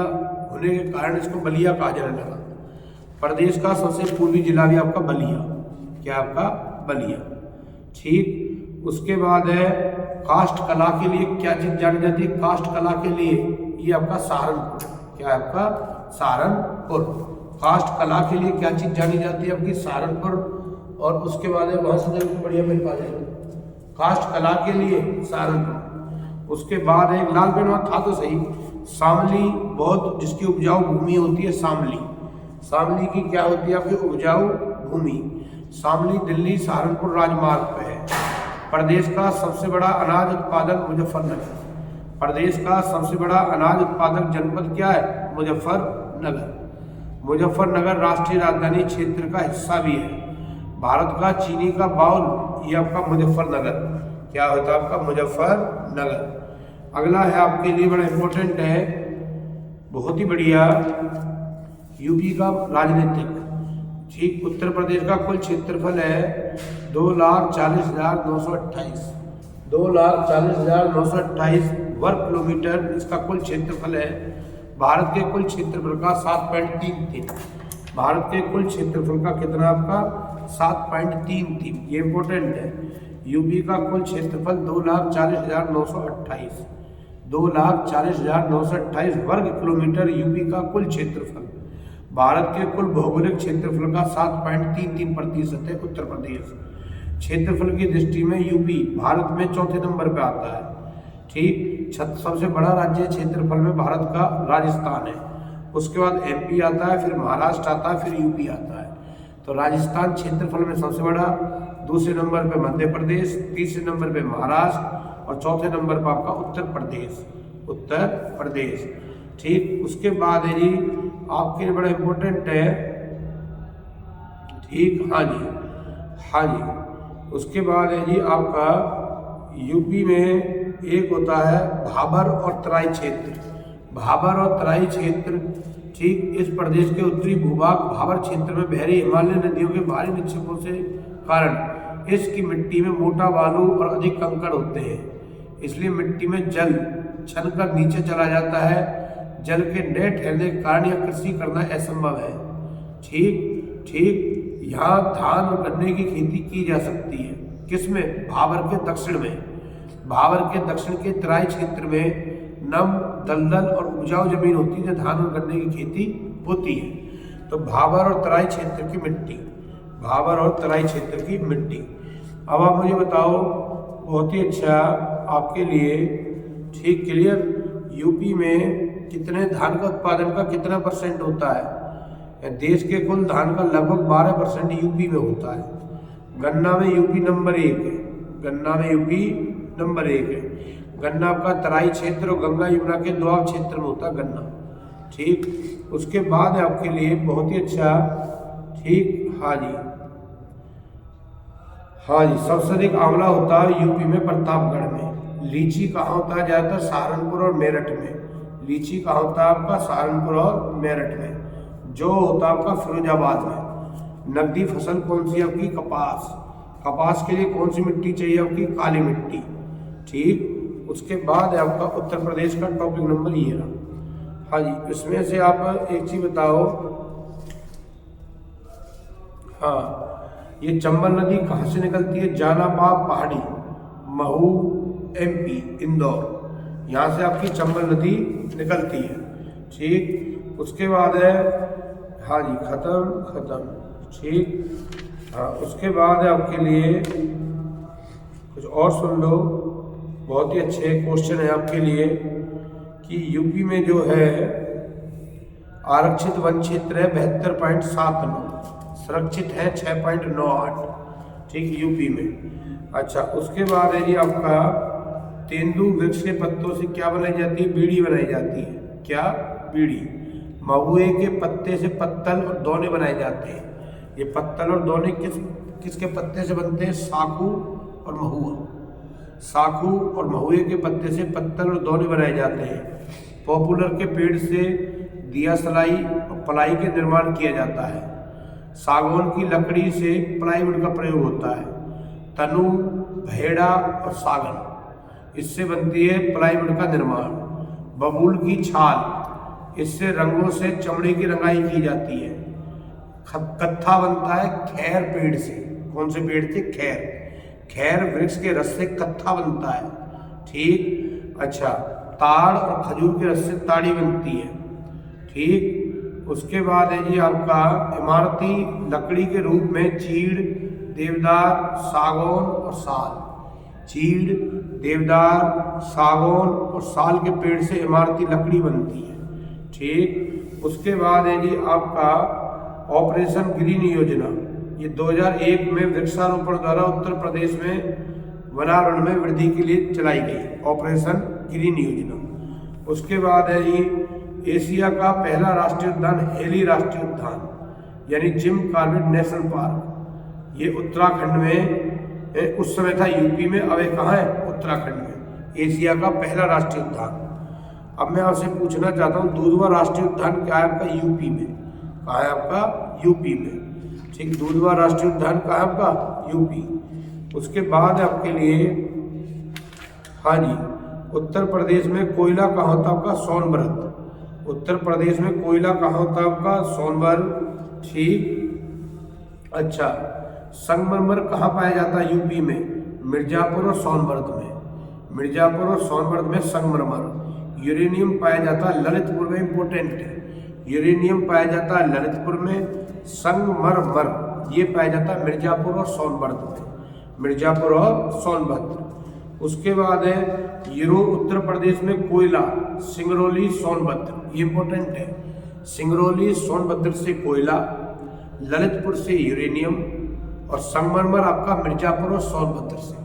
होने के कारण इसको बलिया कहा जाने लगा। प्रदेश का सबसे पूर्वी जिला भी आपका बलिया। क्या आपका? बलिया। ठीक, उसके बाद है काष्ठ कला के लिए क्या चीज जानी जाती है? काष्ठ कला के लिए ये आपका सहारनपुर। क्या है आपका? सहारनपुर। काष्ठ कला के लिए क्या चीज़ जानी जाती है आपकी? सहारनपुर, और उसके बाद है वहाँ से जब बढ़िया मिल पा जाएगी काष्ठ कला के लिए सहारनपुर। उसके बाद एक लाल पेन वहाँ था तो सही, शामली, बहुत जिसकी उपजाऊ भूमि होती है शामली, शामली की क्या होती है आपकी? उपजाऊ भूमि। शामली दिल्ली सहारनपुर राजमार्ग पे है। प्रदेश का सबसे बड़ा अनाज उत्पादक मुजफ्फरनगर। प्रदेश का सबसे बड़ा अनाज उत्पादक जनपद क्या है? मुजफ्फरनगर। मुजफ्फरनगर राष्ट्रीय राजधानी क्षेत्र का हिस्सा भी है। भारत का चीनी का बाउल ये आपका मुजफ्फरनगर, क्या होता है आपका? मुजफ्फरनगर। अगला है आपके लिए बड़ा इंपॉर्टेंट है, बहुत ही बढ़िया, यूपी का राजनीतिक। ठीक, उत्तर प्रदेश का कुल क्षेत्रफल है 2,40,928, 2,40,928 वर्ग किलोमीटर इसका कुल क्षेत्रफल है। भारत के कुल क्षेत्रफल का 7.33, भारत के कुल क्षेत्रफल का कितना आपका? 7.33, ये इंपॉर्टेंट है। यूपी का कुल क्षेत्रफल 2,40,928, 2,40,928 वर्ग किलोमीटर यूपी का कुल क्षेत्रफल। भारत के कुल भौगोलिक क्षेत्रफल का 7.33% है उत्तर प्रदेश। क्षेत्रफल की दृष्टि में यूपी भारत में चौथे नंबर पे आता है। ठीक, सबसे बड़ा राज्य क्षेत्रफल में भारत का राजस्थान है, उसके बाद एमपी आता है, फिर महाराष्ट्र आता है, फिर यूपी आता है। तो राजस्थान क्षेत्रफल में सबसे बड़ा, दूसरे नंबर पे मध्य प्रदेश, तीसरे नंबर पे महाराष्ट्र और चौथे नंबर पर आपका उत्तर प्रदेश, उत्तर प्रदेश। ठीक, उसके बाद है जी आपके लिए बड़ा इंपॉर्टेंट है, ठीक, हाँ जी, हाँ जी, उसके बाद है जी आपका यूपी में एक होता है भाबर और तराई क्षेत्र, भाबर और तराई क्षेत्र। ठीक, इस प्रदेश के उत्तरी भूभाग भाबर क्षेत्र में बहरी हिमालय नदियों के भारी निक्षेपों से कारण इसकी मिट्टी में मोटा बालू और अधिक कंकड़ होते हैं, इसलिए मिट्टी में जल छनकर नीचे चला जाता है। जल के न ठहरने के कारण यह कृषि करना असंभव है। ठीक ठीक, यहाँ धान और गन्ने की खेती की जा सकती है, किसमें? भाबर के दक्षिण में, भाबर के दक्षिण के तराई क्षेत्र में नम, दलदल और उपजाऊ जमीन होती है, जहाँ धान और गन्ने की खेती होती है। तो भाबर और तराई क्षेत्र की मिट्टी, भाबर और तराई क्षेत्र की मिट्टी। अब आप मुझे बताओ, बहुत ही अच्छा आपके लिए, ठीक, क्लियर, यूपी में कितने धान का उत्पादन का कितना % होता है? देश के कुल धान का लगभग 12% यूपी में होता है। गन्ना में यूपी नंबर 1 है, गन्ना में यूपी नंबर 1 है। गन्ना आपका तराई क्षेत्र और गंगा यमुना के दोआब क्षेत्र में होता है गन्ना। ठीक, उसके बाद है आपके लिए बहुत ही अच्छा, ठीक, हाँ जी, हाँ जी, सबसे अधिक आंवला होता है यूपी में प्रतापगढ़ में। लीची कहाँ होता है? ज़्यादातर सहारनपुर और मेरठ में। लीची कहाँ होता है आपका? सहारनपुर और मेरठ में। जो होता है आपका फिरोजाबाद में। नकदी फसल कौन सी आपकी? कपास। कपास के लिए कौन सी मिट्टी चाहिए आपकी? काली मिट्टी। ठीक, उसके बाद है आपका उत्तर प्रदेश का टॉपिक नंबर ये रहा। हाँ जी, इसमें से आप एक चीज बताओ, हाँ, ये चंबल नदी कहाँ से निकलती है? जानाबाग पहाड़ी, महू, एमपी, इंदौर, यहाँ से आपकी चंबल नदी निकलती है। ठीक, उसके बाद है, हाँ जी, खत्म, ठीक, हाँ, उसके बाद है आपके लिए कुछ और सुन लो, बहुत ही अच्छे क्वेश्चन है आपके लिए कि यूपी में जो है आरक्षित वन क्षेत्र है 72.79, सुरक्षित है 6.98। ठीक, यूपी में। अच्छा, उसके बाद है जी आपका तेंदू वृक्ष के पत्तों से क्या बनाई जाती है? बीड़ी बनाई जाती है। क्या? बीड़ी। महुए के पत्ते से पत्तल और दोने बनाए जाते हैं। ये पत्तल और दोने किसके पत्ते से बनते हैं? साखू और महुआ। साखू और महुए के पत्ते से पत्तल और दोने बनाए जाते हैं। पॉपुलर के पेड़ से दिया सलाई और पलाई के निर्माण किया जाता है। सागौन की लकड़ी से प्लाईवुड का प्रयोग होता है। तनु, भेड़ा और सागन, इससे बनती है प्लाईवुड का निर्माण। बबूल की छाल, इससे रंगों से चमड़े की रंगाई की जाती है। कत्था बनता है खैर पेड़ से। कौन से पेड़ से? खैर। खैर वृक्ष के रस से कत्था बनता है। ठीक, अच्छा, ताड़ और खजूर के रस से ताड़ी बनती है। ठीक, उसके बाद है जी आपका इमारती लकड़ी के रूप में चीड़, देवदार, सागौन और साल। चीड़, देवदार, सागौन और साल के पेड़ से इमारती लकड़ी बनती है। ठीक, उसके बाद है जी आपका ऑपरेशन ग्रीन योजना। ये 2001 में वृक्षारोपण द्वारा उत्तर प्रदेश में वनावरण में वृद्धि के लिए चलाई गई ऑपरेशन ग्रीन योजना। उसके बाद है जी एशिया का पहला राष्ट्रीय उद्यान हेली राष्ट्रीय उद्यान यानी जिम कॉर्बेट नेशनल पार्क। ये उत्तराखंड में उस समय था यूपी में, अब ये कहाँ है? उत्तराखंड में। एशिया का पहला राष्ट्रीय उद्यान। अब मैं आपसे पूछना चाहता हूँ दुधवा राष्ट्रीय उद्यान क्या है आपका? यूपी में। कहाँ है आपका? यूपी में। ठीक, दुधवा राष्ट्रीय उद्यान कहाँ है आपका? यूपी। उसके बाद आपके लिए हाँ जी, उत्तर प्रदेश में कोयला कहाँ होता है आपका? सोनभद्र। उत्तर प्रदेश में कोयला कहाँ होता है आपका? सोनभद्र। ठीक, अच्छा। संगमरमर कहाँ पाया जाता है यूपी में? मिर्जापुर और सोनभद्र में। मिर्जापुर और सोनभद्र में संगमरमर। यूरेनियम पाया जाता है ललितपुर में, इंपोर्टेंट है। यूरेनियम पाया जाता है ललितपुर में। संगमरमर ये पाया जाता है मिर्जापुर और सोनभद्र में। मिर्जापुर और सोनभद्र। उसके बाद है उत्तर प्रदेश में कोयला सिंगरौली, सोनभद्र, ये इंपोर्टेंट है। सिंगरौली, सोनभद्र से कोयला, ललितपुर से यूरेनियम और संगमरमर आपका मिर्जापुर और सोनभद्र से।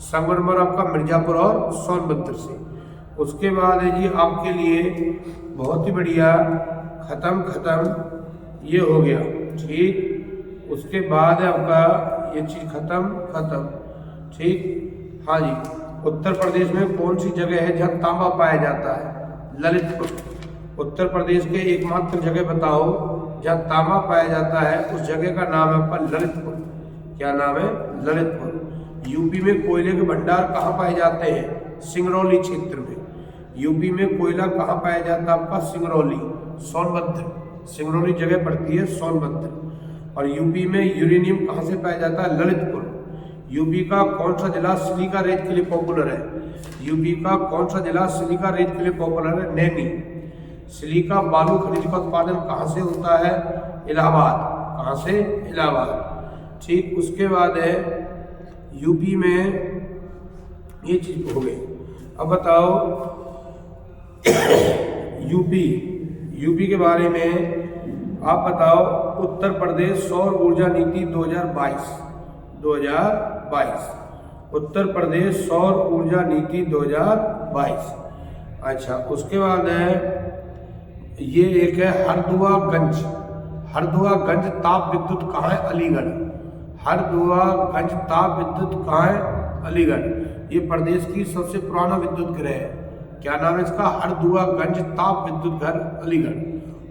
संगमरमर आपका मिर्जापुर और सोनभद्र से। उसके बाद है जी आपके लिए बहुत ही बढ़िया, खत्म ये हो गया। ठीक, उसके बाद है आपका ये चीज खत्म। ठीक, हाँ जी। उत्तर प्रदेश में कौन सी जगह है जहाँ तांबा पाया जाता है? ललितपुर। उत्तर प्रदेश के एकमात्र जगह बताओ जहाँ तांबा पाया जाता है, उस जगह का नाम है आपका ललितपुर। क्या नाम है? ललितपुर। यूपी में कोयले के भंडार कहाँ पाए जाते हैं? सिंगरौली क्षेत्र में। यूपी में कोयला कहाँ पाया जाता है आपका? सिंगरौली, सोनभद्र। सिंगरौली जगह पड़ती है सोनभद्र। और यूपी में यूरेनियम कहाँ से पाया जाता है? ललितपुर। यूपी का कौन सा जिला सिलिका रेत के लिए पॉपुलर है? यूपी का कौन सा जिला सिलिका रेत के लिए पॉपुलर है? नैनी। सिलिका बालू खनिज का उत्पादन कहाँ से होता है? इलाहाबाद। कहाँ से? इलाहाबाद। ठीक, उसके बाद है यूपी में ये चीज हो गई। अब बताओ यूपी के बारे में आप बताओ। उत्तर प्रदेश सौर ऊर्जा नीति 2022। उत्तर प्रदेश सौर ऊर्जा नीति 2022। अच्छा, उसके बाद है ये एक है हरदुआगंज। हरदुआगंज ताप विद्युत कहाँ है? अलीगढ़। हरदुआगंज ताप विद्युत कहाँ है? अलीगढ़। ये प्रदेश की सबसे पुराना विद्युत गृह है। क्या नाम है इसका? हरदुआगंज ताप विद्युत घर, अलीगढ़।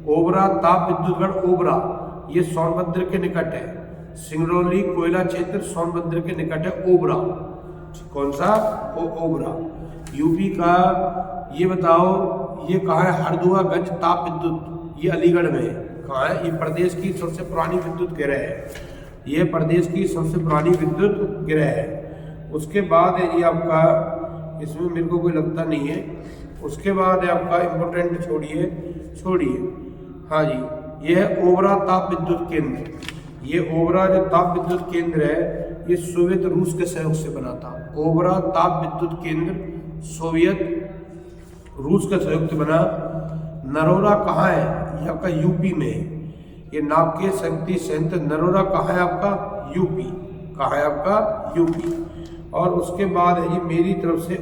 ओबरा ताप विद्युत घर, ओबरा, ये सोनभद्र के निकट है। सिंगरौली कोयला क्षेत्र सोनभद्र के निकट है, ओबरा। कौन सा? ओबरा। यूपी का ये बताओ, ये कहाँ है? हरदुआगंज ताप विद्युत, ये अलीगढ़ में है। कहाँ है? ये प्रदेश की सबसे पुरानी विद्युत गिरह है। ये प्रदेश की सबसे पुरानी विद्युत गिरह है। उसके बाद है जी आपका, इसमें मेरे को कोई लगता नहीं है। उसके बाद है आपका इम्पोर्टेंट छोड़िए हाँ जी, ये है ओबरा ताप विद्युत केंद्र। ये ओबरा जो ताप विद्युत केंद्र है, ये सोवियत रूस के सहयोग से बना था। ओबरा ताप विद्युत केंद्र सोवियत रूस के सहयोग से बना। नरोरा कहाँ है? ये आपका यूपी में है। ये नाभिकीय शक्ति संयंत्र नरोरा कहाँ है आपका? यूपी। कहाँ है आपका? यूपी। और उसके बाद है जी मेरी तरफ से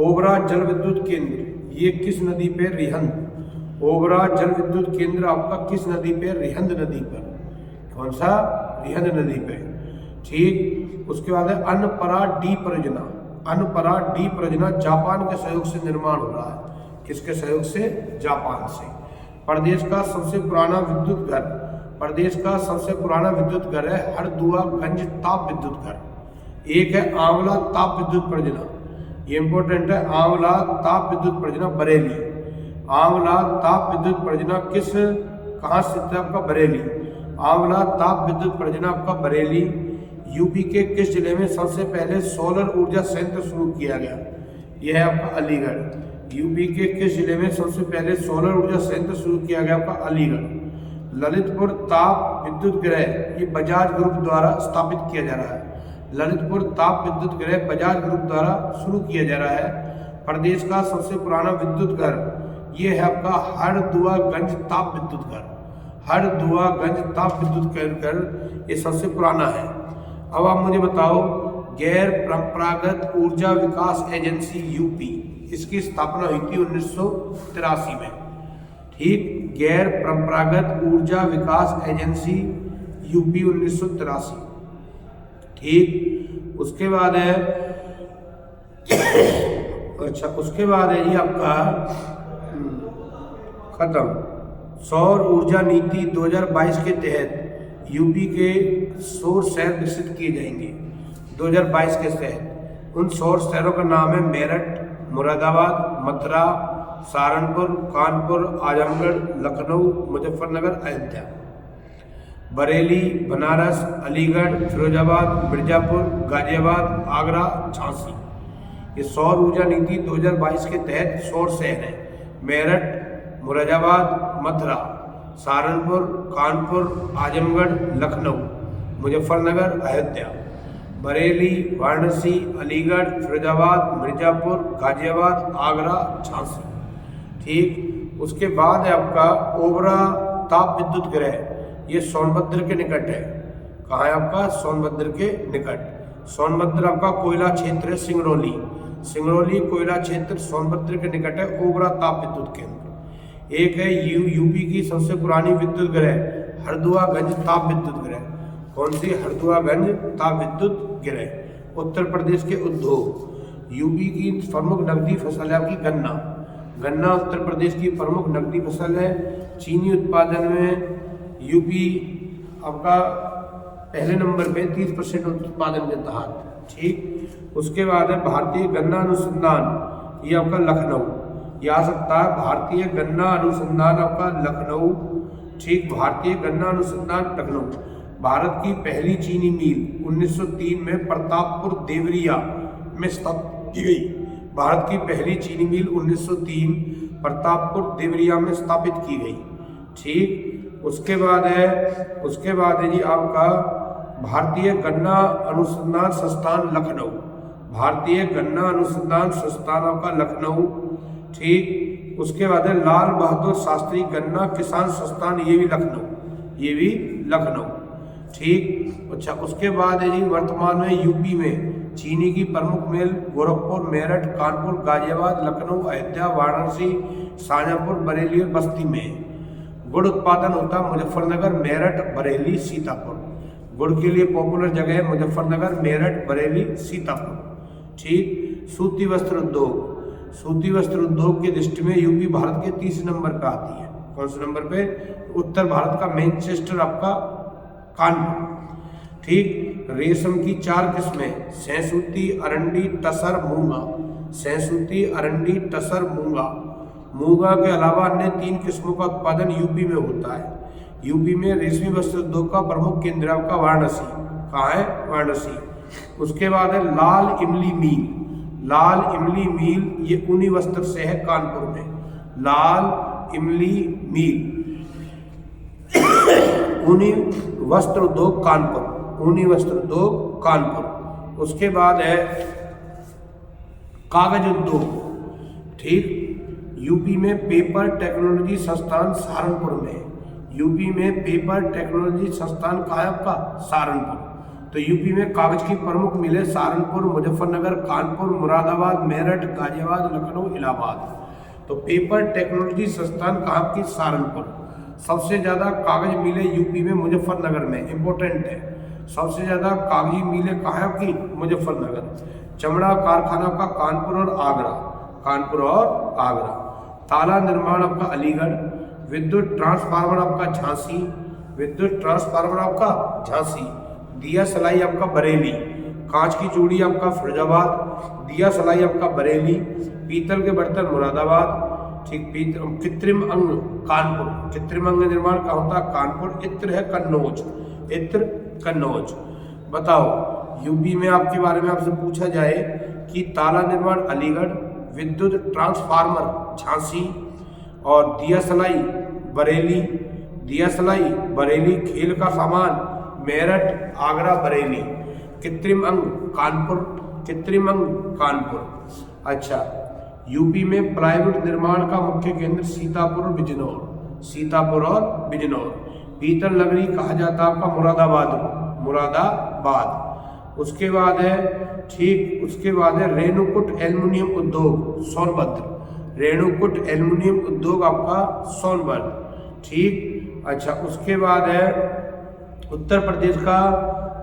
ओबरा जल विद्युत केंद्र, ये किस नदी पे? रिहंद। ओबरा जल विद्युत केंद्र आपका किस नदी पे? रिहंद नदी पर। कौन सा? रिहंद नदी पे। ठीक, उसके बाद है अन्नपरा डी परियोजना। अन्नपरा डी परियोजना जापान के सहयोग से निर्माण हो रहा है। किसके सहयोग से? जापान से। प्रदेश का सबसे पुराना विद्युत घर, प्रदेश का सबसे पुराना विद्युत घर है हरदुआगंज ताप विद्युत घर। एक है आंवला ताप विद्युत परियोजना, ये इंपॉर्टेंट है। आंवला ताप विद्युत परियोजना बरेली। आंवला ताप विद्युत परियोजना किस कहाँ स्थित है आपका? बरेली। आंवला ताप विद्युत परियोजना आपका बरेली। यूपी के किस जिले में सबसे पहले सोलर ऊर्जा संयंत्र शुरू किया गया? यह है आपका अलीगढ़। यूपी के किस जिले में सबसे पहले सोलर ऊर्जा संयंत्र शुरू किया गया? आपका अलीगढ़। ललितपुर ताप विद्युत गृह ये बजाज ग्रुप द्वारा स्थापित किया जा रहा है। ललितपुर ताप विद्युत गृह बजाज ग्रुप द्वारा शुरू किया जा रहा है। प्रदेश का सबसे पुराना विद्युत घर ये है आपका हरदुआगंज ताप विद्युत घर। हरदुआगंज ताप विद्युत घर ये सबसे पुराना है। अब आप मुझे बताओ, गैर परंपरागत ऊर्जा विकास एजेंसी यूपी, इसकी स्थापना हुई थी 1983 में। ठीक, गैर परंपरागत ऊर्जा विकास एजेंसी यूपी 1983। ठीक, उसके बाद है अच्छा, उसके बाद है ये आपका खत्म सौर ऊर्जा नीति 2022 के तहत यूपी के सौर शहर विकसित किए जाएंगे। 2022 के तहत उन सौर शहरों का नाम है मेरठ, मुरादाबाद, मथुरा, सहारनपुर, कानपुर, आजमगढ़, लखनऊ, मुजफ्फरनगर, अयोध्या, बरेली, बनारस, अलीगढ़, फिरोजाबाद, मिर्जापुर, गाजियाबाद, आगरा, झांसी। ये सौर ऊर्जा नीति 2022 के तहत सौर शहर है मेरठ, मुरादाबाद, मथुरा, सहारनपुर, कानपुर, आजमगढ़, लखनऊ, मुजफ्फरनगर, अयोध्या, बरेली, वाराणसी, अलीगढ़, फिरोजाबाद, मिर्जापुर, गाजियाबाद, आगरा, झांसी। ठीक, उसके बाद है आपका ओबरा ताप विद्युत गृह, ये सोनभद्र के निकट है। कहाँ है आपका? सोनभद्र के निकट। सोनभद्र आपका कोयला क्षेत्र है, सिंगरौली। सिंगरौली कोयला क्षेत्र सोनभद्र के निकट है ओबरा ताप विद्युत केंद्र। एक है यूपी की सबसे पुरानी विद्युत गृह हरदुआगंज ताप विद्युत गृह। कौन सी? हरदुआगंज ताप विद्युत गृह। उत्तर प्रदेश के उद्योग, यूपी की प्रमुख नकदी फसल है आपकी गन्ना। गन्ना उत्तर प्रदेश की प्रमुख नकदी फसल है। चीनी उत्पादन में यूपी आपका पहले नंबर पे 30% उत्पादन के तहत। ठीक, उसके बाद है भारतीय गन्ना अनुसंधान, ये आपका लखनऊ। ये आ सकता है भारतीय गन्ना अनुसंधान आपका लखनऊ। ठीक, भारतीय गन्ना अनुसंधान लखनऊ। भारत की पहली चीनी मिल 1903 में प्रतापपुर देवरिया में स्थापित की गई। भारत की पहली चीनी मिल 1903 प्रतापपुर देवरिया में स्थापित की गई। ठीक, उसके बाद है जी आपका भारतीय गन्ना अनुसंधान संस्थान लखनऊ। भारतीय गन्ना अनुसंधान संस्थान आपका लखनऊ। ठीक, उसके बाद है लाल बहादुर शास्त्री गन्ना किसान संस्थान, ये भी लखनऊ। ठीक, अच्छा, उसके बाद है जी वर्तमान में यूपी में चीनी की प्रमुख मिल गोरखपुर, मेरठ, कानपुर, गाजियाबाद, लखनऊ, अयोध्या, वाराणसी, शाजापुर, बरेली और बस्ती में। गुड़ उत्पादन होता है मुजफ्फरनगर, मेरठ, बरेली, सीतापुर। गुड़ के लिए पॉपुलर जगह है मुजफ्फरनगर, मेरठ, बरेली, सीतापुर। ठीक, सूती वस्त्र उद्योग। सूती वस्त्र उद्योग की दृष्टि में यूपी भारत के 30 नंबर पे आती है। कौन से नंबर पे? उत्तर भारत का मैनचेस्टर आपका कानपुर। ठीक, रेशम की 4 किस्में सहसूती, अरंडी, टसर, मूंगा। सहसूती, अरंडी, टसर, मूंगा। मूंगा के अलावा अन्य 3 किस्मों का उत्पादन यूपी में होता है। यूपी में रेशमी वस्त्र उद्योग का प्रमुख केंद्र आपका वाराणसी। कहाँ है? वाराणसी। उसके बाद है लाल इमली मिल। लाल इमली मिल ये ऊनी वस्त्र से है कानपुर में। लाल इमली मिल ऊनी वस्त्र उद्योग कानपुर। ऊनी वस्त्र उद्योग कानपुर। उसके बाद है कागज उद्योग। ठीक, यूपी में पेपर टेक्नोलॉजी संस्थान सहारनपुर में। यूपी में पेपर टेक्नोलॉजी संस्थान कहाँ है आपका? सहारनपुर। तो यूपी में कागज की प्रमुख मिलें सहारनपुर, मुजफ्फरनगर, कानपुर, मुरादाबाद, मेरठ, गाजियाबाद, लखनऊ, इलाहाबाद। तो पेपर टेक्नोलॉजी संस्थान कहाँ की? सहारनपुर। सबसे ज़्यादा कागज मिलें यूपी में मुजफ्फरनगर में, इम्पोर्टेंट है। सबसे ज़्यादा कागजी मिलें कहाँ है आपकी? मुजफ्फरनगर। चमड़ा कारखाना का कानपुर और आगरा। कानपुर और आगरा। ताला निर्माण आपका अलीगढ़। विद्युत ट्रांसफार्मर आपका झांसी। विद्युत ट्रांसफार्मर आपका झांसी। दिया सलाई आपका बरेली। कांच की चूड़ी आपका फिरोजाबाद। दिया सलाई आपका बरेली। पीतल के बर्तन मुरादाबाद। ठीक, कृत्रिम अंग कानपुर। कृत्रिम अंग निर्माण का होता है कानपुर। इत्र है कन्नौज। इत्र कन्नौज। बताओ यूपी में आपके बारे में आपसे पूछा जाए कि ताला निर्माण अलीगढ़, विद्युत ट्रांसफार्मर झांसी, और दियासलाई बरेली, खेल का सामान मेरठ, आगरा, बरेली, कृत्रिम अंग कानपुर। अच्छा, यूपी में प्लाईवुड निर्माण का मुख्य केंद्र सीतापुर और बिजनौर। पीतल नगरी कहा जाता है आपका मुरादाबाद। उसके बाद है रेणुकूट एल्युमिनियम उद्योग आपका सोनभद्र। ठीक, अच्छा, उसके बाद है उत्तर प्रदेश का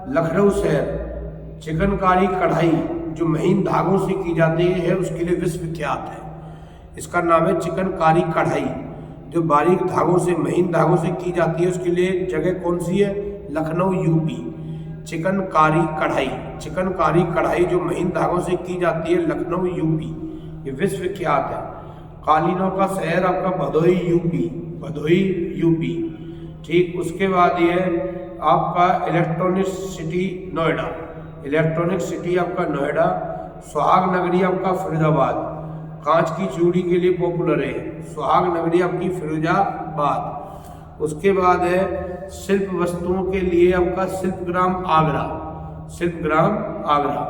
लखनऊ शहर चिकनकारी कढ़ाई जो महीन धागों से की जाती है उसके लिए विश्व विख्यात है। इसका नाम है चिकनकारी कढ़ाई, जो बारीक धागों से महीन धागों से की जाती है उसके लिए जगह कौन सी है? लखनऊ, यूपी। चिकनकारी कढ़ाई जो महीन धागों से की जाती है, लखनऊ, यूपी, ये विश्व विख्यात है। कालीनों का शहर आपका भदोही, यूपी। ठीक, उसके बाद ये आपका इलेक्ट्रॉनिक सिटी आपका नोएडा। सुहाग नगरी आपका फिरोजाबाद, कांच की चूड़ी के लिए पॉपुलर है, सुहाग नगरी आपकी फिरोजाबाद। उसके बाद है शिल्प वस्तुओं के लिए आपका शिल्पग्राम आगरा।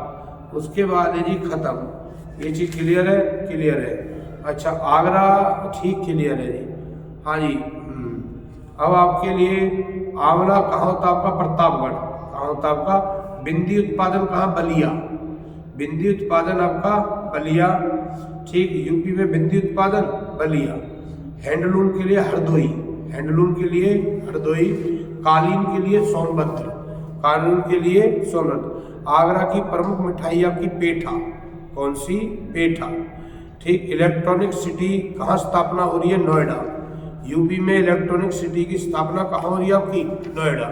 उसके बाद है जी खत्म, ये चीज क्लियर है। अच्छा, आगरा ठीक क्लियर है जी, हाँ जी। अब आपके लिए आंवला कहाँ होता है आपका? प्रतापगढ़। कहाँ होता है आपका? बिंदी उत्पादन कहाँ? बलिया। ठीक, यूपी में बिंदी उत्पादन बलिया। हैंडलूम के लिए हरदोई, कालीन के लिए सोनभद्र। आगरा की प्रमुख मिठाई आपकी पेठा, कौन सी? पेठा। ठीक, इलेक्ट्रॉनिक सिटी कहाँ स्थापना हो रही है? नोएडा। यूपी में इलेक्ट्रॉनिक सिटी की स्थापना कहाँ हो रही है आपकी? नोएडा।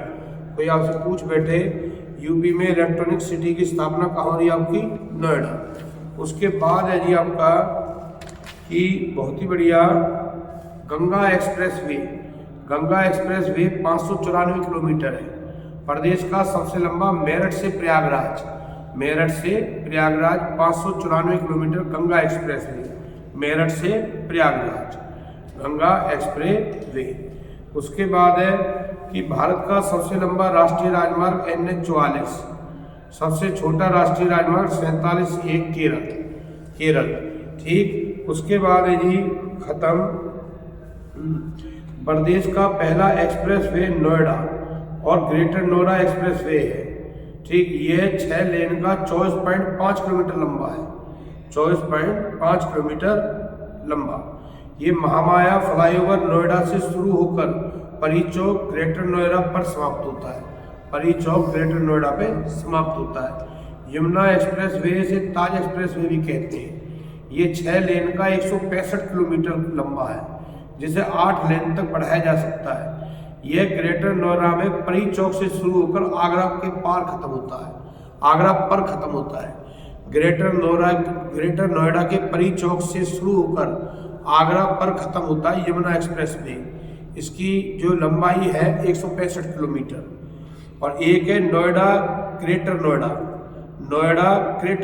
कोई आपसे पूछ बैठे यूपी में इलेक्ट्रॉनिक सिटी की स्थापना कहाँ हो रही है आपकी? नोएडा। उसके बाद है जी आपका कि बहुत ही बढ़िया गंगा एक्सप्रेसवे 594 किलोमीटर है। प्रदेश का सबसे लंबा मेरठ से प्रयागराज 594 किलोमीटर गंगा एक्सप्रेसवे, मेरठ से प्रयागराज गंगा एक्सप्रेसवे। उसके बाद है कि भारत का सबसे लंबा राष्ट्रीय राजमार्ग NH-44, सबसे छोटा राष्ट्रीय राजमार्ग 47 केरल। ठीक, उसके बाद है जी खत्म, प्रदेश का पहला एक्सप्रेसवे नोएडा और ग्रेटर नोएडा एक्सप्रेसवे है। ठीक, यह 6 लेन का 24.5 किलोमीटर लंबा है, 24.5 किलोमीटर लंबा। ये महामाया फ्लाईओवर नोएडा से शुरू होकर परी चौक ग्रेटर नोएडा पर समाप्त होता है। यमुना एक्सप्रेसवे से ताज एक्सप्रेसवे भी कहते हैं। ये 6 लेन का 165 किलोमीटर लंबा है, जिसे 8 लेन तक बढ़ाया जा सकता है। यह ग्रेटर नोएडा में परी चौक से शुरू होकर आगरा के पार खत्म होता है। ग्रेटर नोएडा के परी चौक से शुरू होकर आगरा पर खत्म होता है यमुना एक्सप्रेसवे। इसकी जो लंबाई है 165 किलोमीटर। और एक है नोएडा ग्रेटर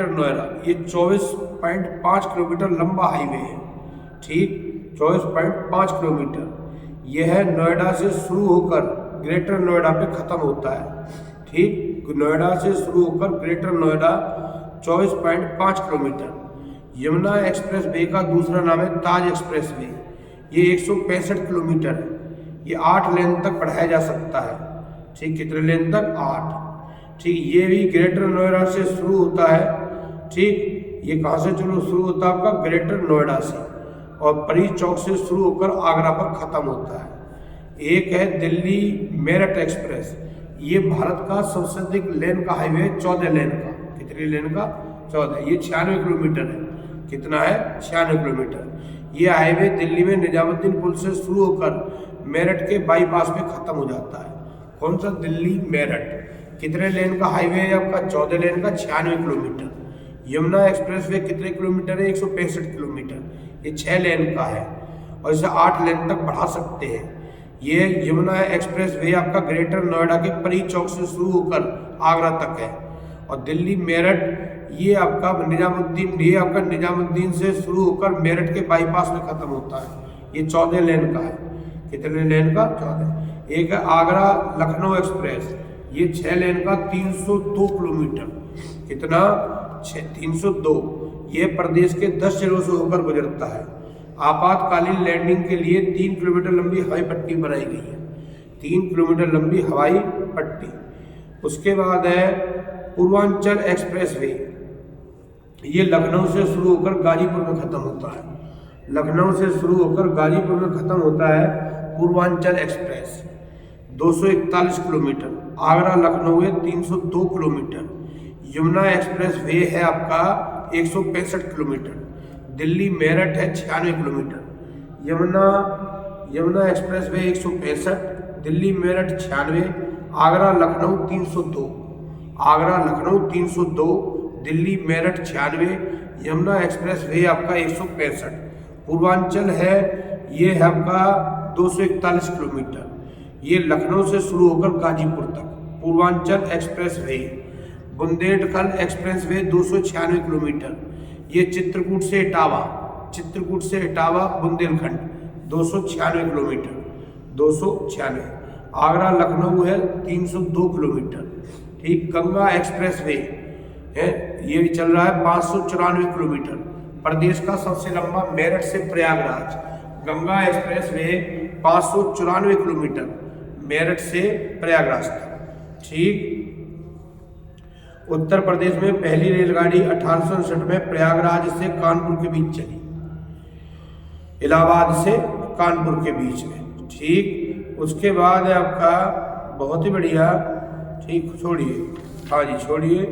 नोएडा, ये 24.5 किलोमीटर लंबा हाईवे है। ठीक, 24.5 किलोमीटर। यह नोएडा से शुरू होकर ग्रेटर नोएडा पे खत्म होता है। ठीक, नोएडा से शुरू होकर greater Noida 24.5 kilometre. Yamuna expressway का दूसरा नाम है ताज एक्सप्रेसवे। ये 165 किलोमीटर है। ये 8 लेन तक बढ़ाया जा सकता है। ठीक, कितने लेन तक? 8। ठीक, ये भी ग्रेटर नोएडा से शुरू होता है। ठीक, ये कहाँ से शुरू होता है आपका? ग्रेटर नोएडा से, और परी चौक से शुरू होकर आगरा पर खत्म होता है। एक है दिल्ली मेरठ एक्सप्रेस। ये भारत का सबसे अधिक लेन का हाईवे है, 14 लेन का। कितने लेन का? 14। ये 96 किलोमीटर है। कितना है? 96 किलोमीटर। ये हाईवे दिल्ली में निजामुद्दीन पुल से शुरू होकर मेरठ के बाईपास पे खत्म हो जाता है। कौन सा? दिल्ली मेरठ। कितने लेन का हाईवे है आपका? 14 लेन का, 96 किलोमीटर। यमुना एक्सप्रेसवे कितने किलोमीटर है? 165 किलोमीटर। ये 6 लेन का है और इसे 8 लेन तक बढ़ा सकते हैं। ये यमुना एक्सप्रेसवे आपका ग्रेटर नोएडा के परी चौक से शुरू होकर आगरा तक है। और दिल्ली मेरठ ये आपका निजामुद्दीन से शुरू होकर मेरठ के बाईपास में खत्म होता है। ये 14 लेन का है। कितने लेन का? 14। एक है आगरा लखनऊ एक्सप्रेस, ये 6 लेन का 302 किलोमीटर। कितना? 302। ये प्रदेश के 10 जिलों से होकर गुजरता है। आपातकालीन लैंडिंग के लिए 3 किलोमीटर लंबी हवाई पट्टी बनाई गई है। 3 किलोमीटर लंबी हवाई पट्टी। उसके बाद है पूर्वांचल एक्सप्रेसवे, ये लखनऊ से शुरू होकर गाजीपुर में खत्म होता है। लखनऊ से शुरू होकर गाजीपुर में खत्म होता है पूर्वांचल एक्सप्रेस, 241 किलोमीटर। आगरा लखनऊ है 302 किलोमीटर। यमुना एक्सप्रेस वे है आपका 165 किलोमीटर। दिल्ली मेरठ है 96 kilometre. Yamuna express way 165, Delhi Meerut 96, Agra Lucknow 302। Agra Lucknow 302, Delhi Meerut 96, Yamuna express way आपका 165। पूर्वांचल है, ये है आपका 241 किलोमीटर। ये लखनऊ से शुरू होकर गाजीपुर तक Purvanchal express way. Bundelkhand express way 296 kilometre. ये चित्रकूट से इटावा बुंदेलखंड 296 किलोमीटर। 296। आगरा लखनऊ है 302 किलोमीटर। ठीक। गंगा एक्सप्रेस वे है, ये भी चल रहा है 594 किलोमीटर। प्रदेश का सबसे लंबा मेरठ से Prayagraj. Ganga express way 594 kilometre, Meerut से प्रयागराज तक। ठीक। उत्तर प्रदेश में पहली रेलगाड़ी 1867 में प्रयागराज से कानपुर के बीच चली, इलाहाबाद से कानपुर के बीच में। ठीक। उसके बाद है आपका बहुत ही बढ़िया। ठीक, छोड़िए, हाँ जी छोड़िए।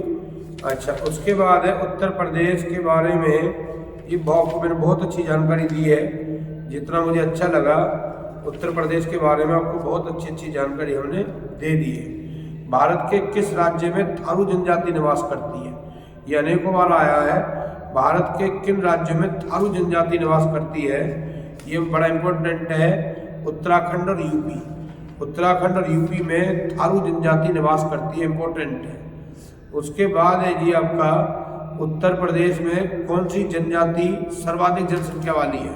अच्छा, उसके बाद है उत्तर प्रदेश के बारे में, ये मैंने बहुत अच्छी जानकारी दी है। जितना मुझे अच्छा लगा उत्तर प्रदेश के बारे में, आपको बहुत अच्छी जानकारी हमने दे दी है। भारत के किस राज्य में थारू जनजाति निवास करती है? ये अनेकों बार आया है। भारत के किन राज्यों में थारू जनजाति निवास करती है? ये बड़ा इंपॉर्टेंट है। उत्तराखंड और यूपी। उत्तराखंड और यूपी में थारू जनजाति निवास करती है, इंपॉर्टेंट है। उसके बाद है जी आपका उत्तर प्रदेश में कौन सी जनजाति सर्वाधिक जनसंख्या वाली है?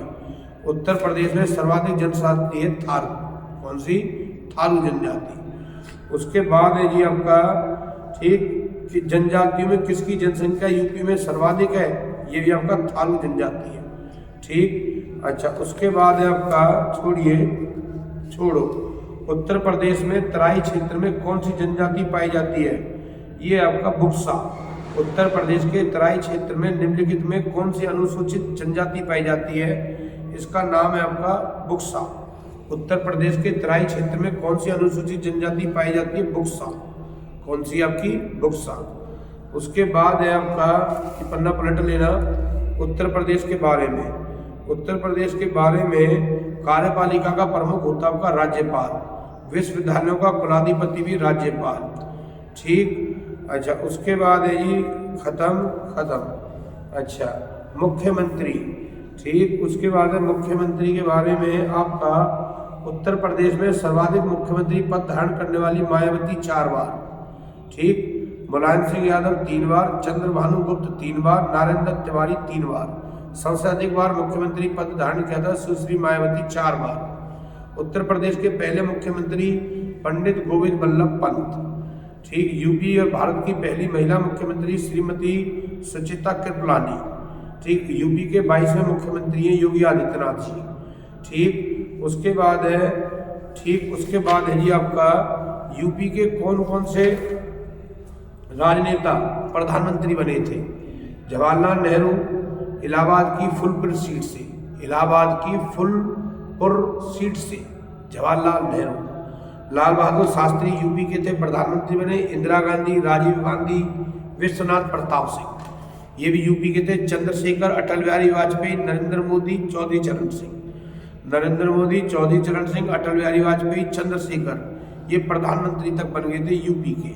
उत्तर प्रदेश में सर्वाधिक जनजाति है थारू। कौन सी? थारू जनजाति। उसके बाद है जी आपका ठीक कि जनजातियों में किसकी जनसंख्या यूपी में सर्वाधिक है? ये भी आपका थारू जनजाति है। ठीक। अच्छा, उसके बाद है आपका छोड़ो उत्तर प्रदेश में तराई क्षेत्र में कौन सी जनजाति पाई जाती है? ये आपका बुक्सा। उत्तर प्रदेश के तराई क्षेत्र में निम्नलिखित में कौन सी अनुसूचित जनजाति पाई जाती है? इसका नाम है आपका बुक्सा। उत्तर प्रदेश के तराई क्षेत्र में कौन सी अनुसूचित जनजाति पाई जाती है? बुक्सा। कौन सी? आपकी बुक्सा। उसके बाद है आपका पन्ना पलट लेना उत्तर प्रदेश के बारे में। उत्तर प्रदेश के बारे में कार्यपालिका का प्रमुख होता है आपका राज्यपाल। विश्वविद्यालयों का कुलाधिपति भी राज्यपाल। ठीक। अच्छा, उसके बाद है जी खत्म। अच्छा, मुख्यमंत्री। ठीक। उसके बाद है मुख्यमंत्री के बारे में आपका उत्तर प्रदेश में सर्वाधिक मुख्यमंत्री पद धारण करने वाली मायावती 4 बार। ठीक। मुलायम सिंह यादव 3 बार, चंद्रभानु गुप्त 3 बार, नरेंद्र तिवारी 3 बार। सबसे अधिक बार मुख्यमंत्री पद धारण किया था सुश्री मायावती 4 बार। उत्तर प्रदेश के पहले मुख्यमंत्री पंडित गोविंद बल्लभ पंत। ठीक। यूपी और भारत की पहली महिला मुख्यमंत्री श्रीमती सुचिता कृपलानी। ठीक। यूपी के 22वें मुख्यमंत्री हैं योगी आदित्यनाथ जी। ठीक। उसके बाद है जी आपका यूपी के कौन कौन से राजनेता प्रधानमंत्री बने थे? जवाहरलाल नेहरू इलाहाबाद की फुलपुर सीट से। इलाहाबाद की फुलपुर सीट से जवाहरलाल नेहरू। लाल बहादुर शास्त्री यूपी के थे, प्रधानमंत्री बने। इंदिरा गांधी, राजीव गांधी, विश्वनाथ प्रताप सिंह ये भी यूपी के थे। चंद्रशेखर, अटल बिहारी वाजपेयी, नरेंद्र मोदी, चौधरी चरण सिंह। नरेंद्र मोदी, चौधरी चरण सिंह, अटल बिहारी वाजपेयी, चंद्रशेखर ये प्रधानमंत्री तक बन गए थे यूपी के।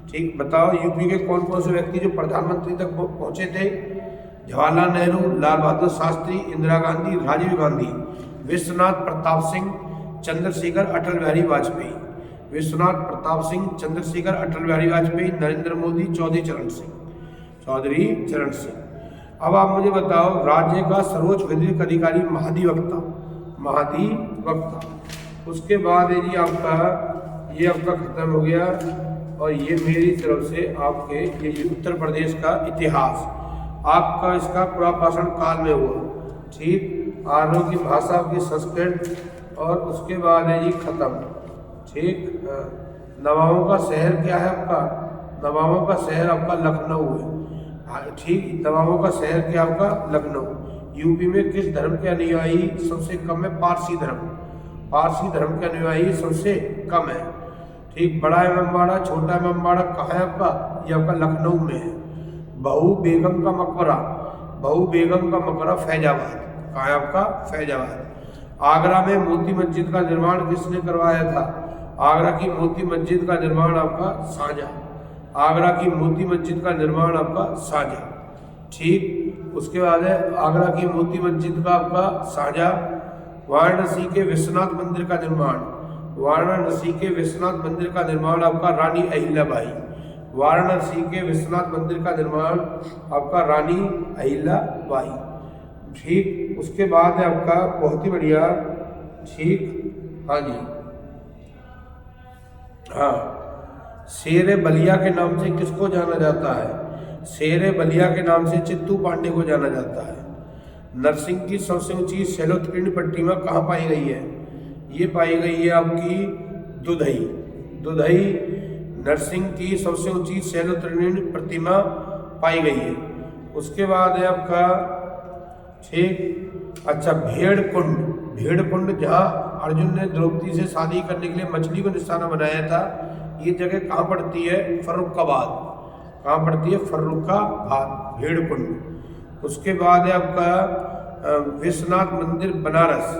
ठीक। बताओ यूपी के कौन कौन से व्यक्ति जो प्रधानमंत्री तक पहुंचे थे? जवाहरलाल नेहरू, लाल बहादुर शास्त्री, इंदिरा गांधी, राजीव गांधी, विश्वनाथ प्रताप सिंह, चंद्रशेखर, अटल बिहारी वाजपेयी। विश्वनाथ प्रताप सिंह, चंद्रशेखर, अटल बिहारी वाजपेयी, नरेंद्र मोदी, चौधरी चरण सिंह। चौधरी चरण सिंह। अब आप मुझे बताओ, राज्य का सर्वोच्च विधिक अधिकारी महाधिवक्ता, उसके बाद है जी आपका, ये आपका खत्म हो गया। और ये मेरी तरफ से आपके ये उत्तर प्रदेश का इतिहास आपका, इसका पुरापाषाण काल में हुआ, ठीक। आर्यों की भाषा की संस्कृत, और उसके बाद है जी खत्म, ठीक। नवाबों का शहर क्या है आपका, नवाबों का शहर आपका लखनऊ है, ठीक। नवाबों का शहर क्या आपका लखनऊ। यूपी में किस धर्म के अनुयायी सबसे कम है, पारसी धर्म, पारसी धर्म के अनुयायी सबसे कम है, ठीक। बड़ा इमामबाड़ा छोटा इमामबाड़ा कहाँ है आपका, ये आपका लखनऊ में है। बहू बेगम का मकबरा, बहू बेगम का मकबरा फैजाबाद, कहाँ है आपका फैजाबाद। आगरा में मोती मस्जिद का निर्माण किसने करवाया था, आगरा की मोती मस्जिद का निर्माण आपका शाहजहां, आगरा की मोती मस्जिद का निर्माण आपका शाहजहां, ठीक। उसके बाद है आगरा की मोती मस्जिद का आपका शाहजहां। वाराणसी के विश्वनाथ मंदिर का निर्माण, वाराणसी के विश्वनाथ मंदिर का निर्माण आपका रानी अहिल्याबाई, वाराणसी के विश्वनाथ मंदिर का निर्माण आपका रानी अहिल्याबाई, ठीक। उसके बाद है आपका बहुत ही बढ़िया, ठीक, हाँ जी, हाँ, शेर बलिया के नाम से किसको जाना जाता है, शेर बलिया के नाम से चित्तू पांडे को जाना जाता है। नरसिंह की सबसे ऊंची शैलोत्कीर्ण प्रतिमा कहाँ पाई गई है, ये पाई गई है आपकी दुधई, दुधई नरसिंह की सबसे ऊंची शैलोत्कीर्ण प्रतिमा पाई गई है। उसके बाद है आपका, ठीक, अच्छा, भेड़ कुंड, भेड़ कुंड जहाँ अर्जुन ने द्रौपदी से शादी करने के लिए मछली को निशाना बनाया था, ये जगह कहाँ पड़ती है, फर्रुखाबाद, कहाँ पड़ती है, फर्रुखाबाद, भेड़ कुंड। उसके बाद है आपका विश्वनाथ मंदिर बनारस,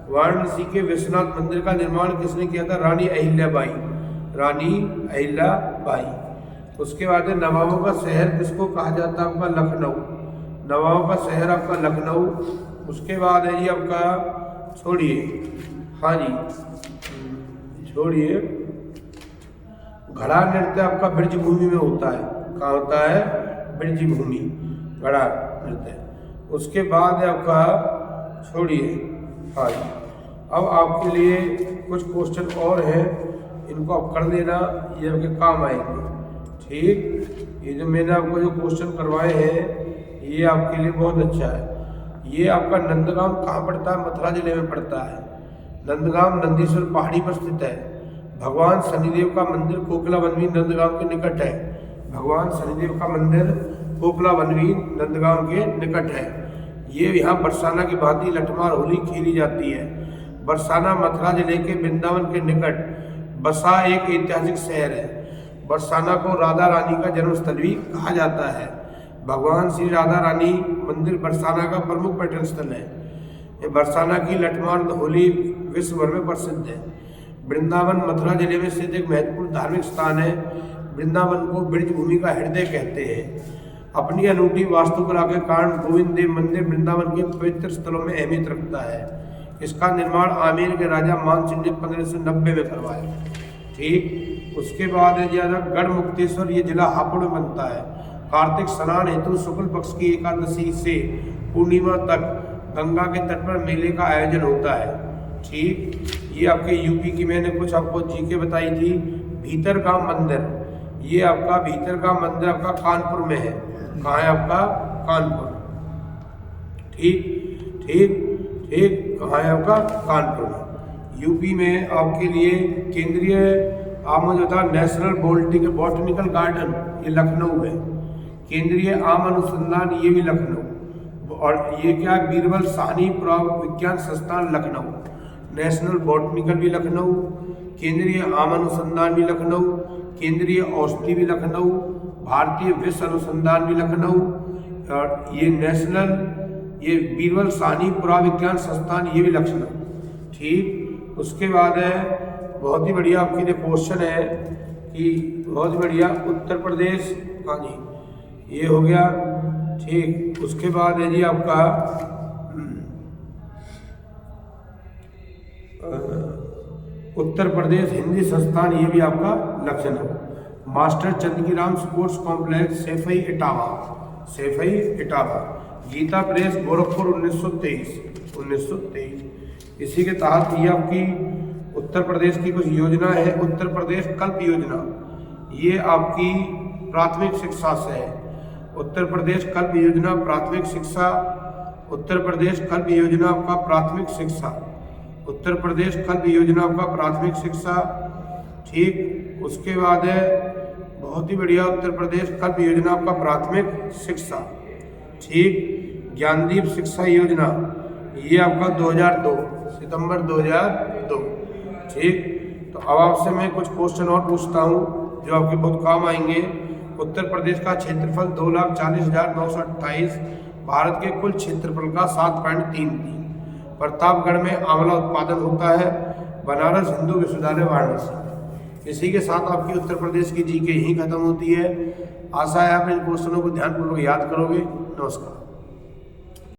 वाराणसी के विश्वनाथ मंदिर का निर्माण किसने किया था, रानी अहिल्याबाई, रानी अहिल्याबाई। उसके बाद है नवाबों का शहर किसको कहा जाता है, आपका लखनऊ, नवाबों का शहर आपका लखनऊ। उसके बाद है जी आपका, छोड़िए, हाँ जी छोड़िए, घड़ा नृत्य आपका ब्रज भूमि में होता है, कहाँ होता है, ब्रज भूमि, घड़ा नृत्य। उसके बाद है आपका, छोड़िए, हाँ जी, अब आपके लिए कुछ क्वेश्चन और हैं, इनको आप कर देना, ये आपके काम आएंगे, ठीक। ये जो मैंने आपको जो क्वेश्चन करवाए हैं ये आपके लिए बहुत अच्छा है। ये आपका नंदगांव कहाँ पड़ता है, मथुरा जिले में पड़ता है। नंदगांव नंदीश्वर पहाड़ी पर स्थित है। भगवान शनिदेव का मंदिर कोकला वनवी नंदगांव के निकट है, भगवान शनिदेव का मंदिर कोकला वनवी नंदगांव के निकट है। ये यहाँ बरसाना की भांति लठमार होली खेली जाती है। बरसाना मथुरा जिले के वृंदावन के निकट बसा एक ऐतिहासिक शहर है। बरसाना को राधा रानी का जन्मस्थल भी कहा जाता है। भगवान श्री राधा रानी मंदिर बरसाना का प्रमुख पर्यटन स्थल है। बरसाना की लठमार होली विश्व भर में प्रसिद्ध है। वृंदावन मथुरा जिले में स्थित एक महत्वपूर्ण धार्मिक स्थान है। वृंदावन को ब्रज भूमि का हृदय कहते हैं। अपनी अनूठी वास्तुकला के कारण गोविंद देव मंदिर वृंदावन के पवित्र स्थलों में अहमियत रखता है। इसका निर्माण आमेर के राजा मान सिंह ने 1590 में करवाया, ठीक। उसके बाद है ज्यादा गढ़ मुक्तेश्वर, ये जिला हापुड़ में बनता है। कार्तिक स्नान हेतु शुक्ल पक्ष की एकादशी से पूर्णिमा तक गंगा के तट पर मेले का आयोजन होता है, ठीक। ये आपके यूपी की मैंने कुछ आपको जीके बताई थी। भीतरगाम मंदिर, ये आपका भीतरगाम मंदिर आपका कानपुर में है। कहाँ है आपका, कानपुर, ठीक ठीक ठीक, कहाँ है आपका, कानपुर में। यूपी में आपके लिए केंद्रीय आम जो था नेशनल बॉटनिकल गार्डन, ये लखनऊ है। केंद्रीय आम अनुसंधान, ये भी लखनऊ। और ये क्या, बीरबल साहनी विज्ञान संस्थान लखनऊ। नेशनल बॉटनिकल भी लखनऊ, केंद्रीय आम अनुसंधान भी लखनऊ, केंद्रीय औषधि भी लखनऊ, भारतीय विश्व अनुसंधान भी लखनऊ, और ये नेशनल, ये बीरबल साहनी पुराविज्ञान संस्थान, ये भी लखनऊ, ठीक। उसके बाद है बहुत ही बढ़िया आपके लिए क्वेश्चन है कि बहुत ही बढ़िया उत्तर प्रदेश, हाँ जी ये हो गया, ठीक। उसके बाद है जी आपका उत्तर प्रदेश हिंदी संस्थान, ये भी आपका Lucknow. Master Chandgiram sports complex Saifai Etawah, Saifai Etawah. Gita press Gorakhpur 1923। इसी के तहत ये आपकी उत्तर प्रदेश की कुछ योजना है, उत्तर प्रदेश कल्प योजना। ये आपकी प्राथमिक शिक्षा से है। उत्तर प्रदेश कल्प योजना प्राथमिक शिक्षा, उत्तर प्रदेश कल्प योजना आपका प्राथमिक शिक्षा, उत्तर प्रदेश कल्प योजना आपका प्राथमिक शिक्षा। ठीक, उसके बाद है बहुत ही बढ़िया उत्तर प्रदेश कल्प योजना आपका प्राथमिक शिक्षा। ठीक, ज्ञानदीप शिक्षा योजना ये आपका 2002, सितंबर 2002। ठीक, तो अब आपसे मैं कुछ क्वेश्चन और पूछता हूँ जो आपके बहुत काम आएंगे। उत्तर प्रदेश का क्षेत्रफल 2,40,928, भारत के कुल क्षेत्रफल का 7.33। प्रतापगढ़ में आंवला उत्पादन होता है। बनारस हिंदू विश्वविद्यालय वाराणसी। इसी के साथ आपकी उत्तर प्रदेश की जीके यहीं खत्म होती है। आशा है आप इन क्वेश्चनों को ध्यानपूर्वक याद करोगे। नमस्कार।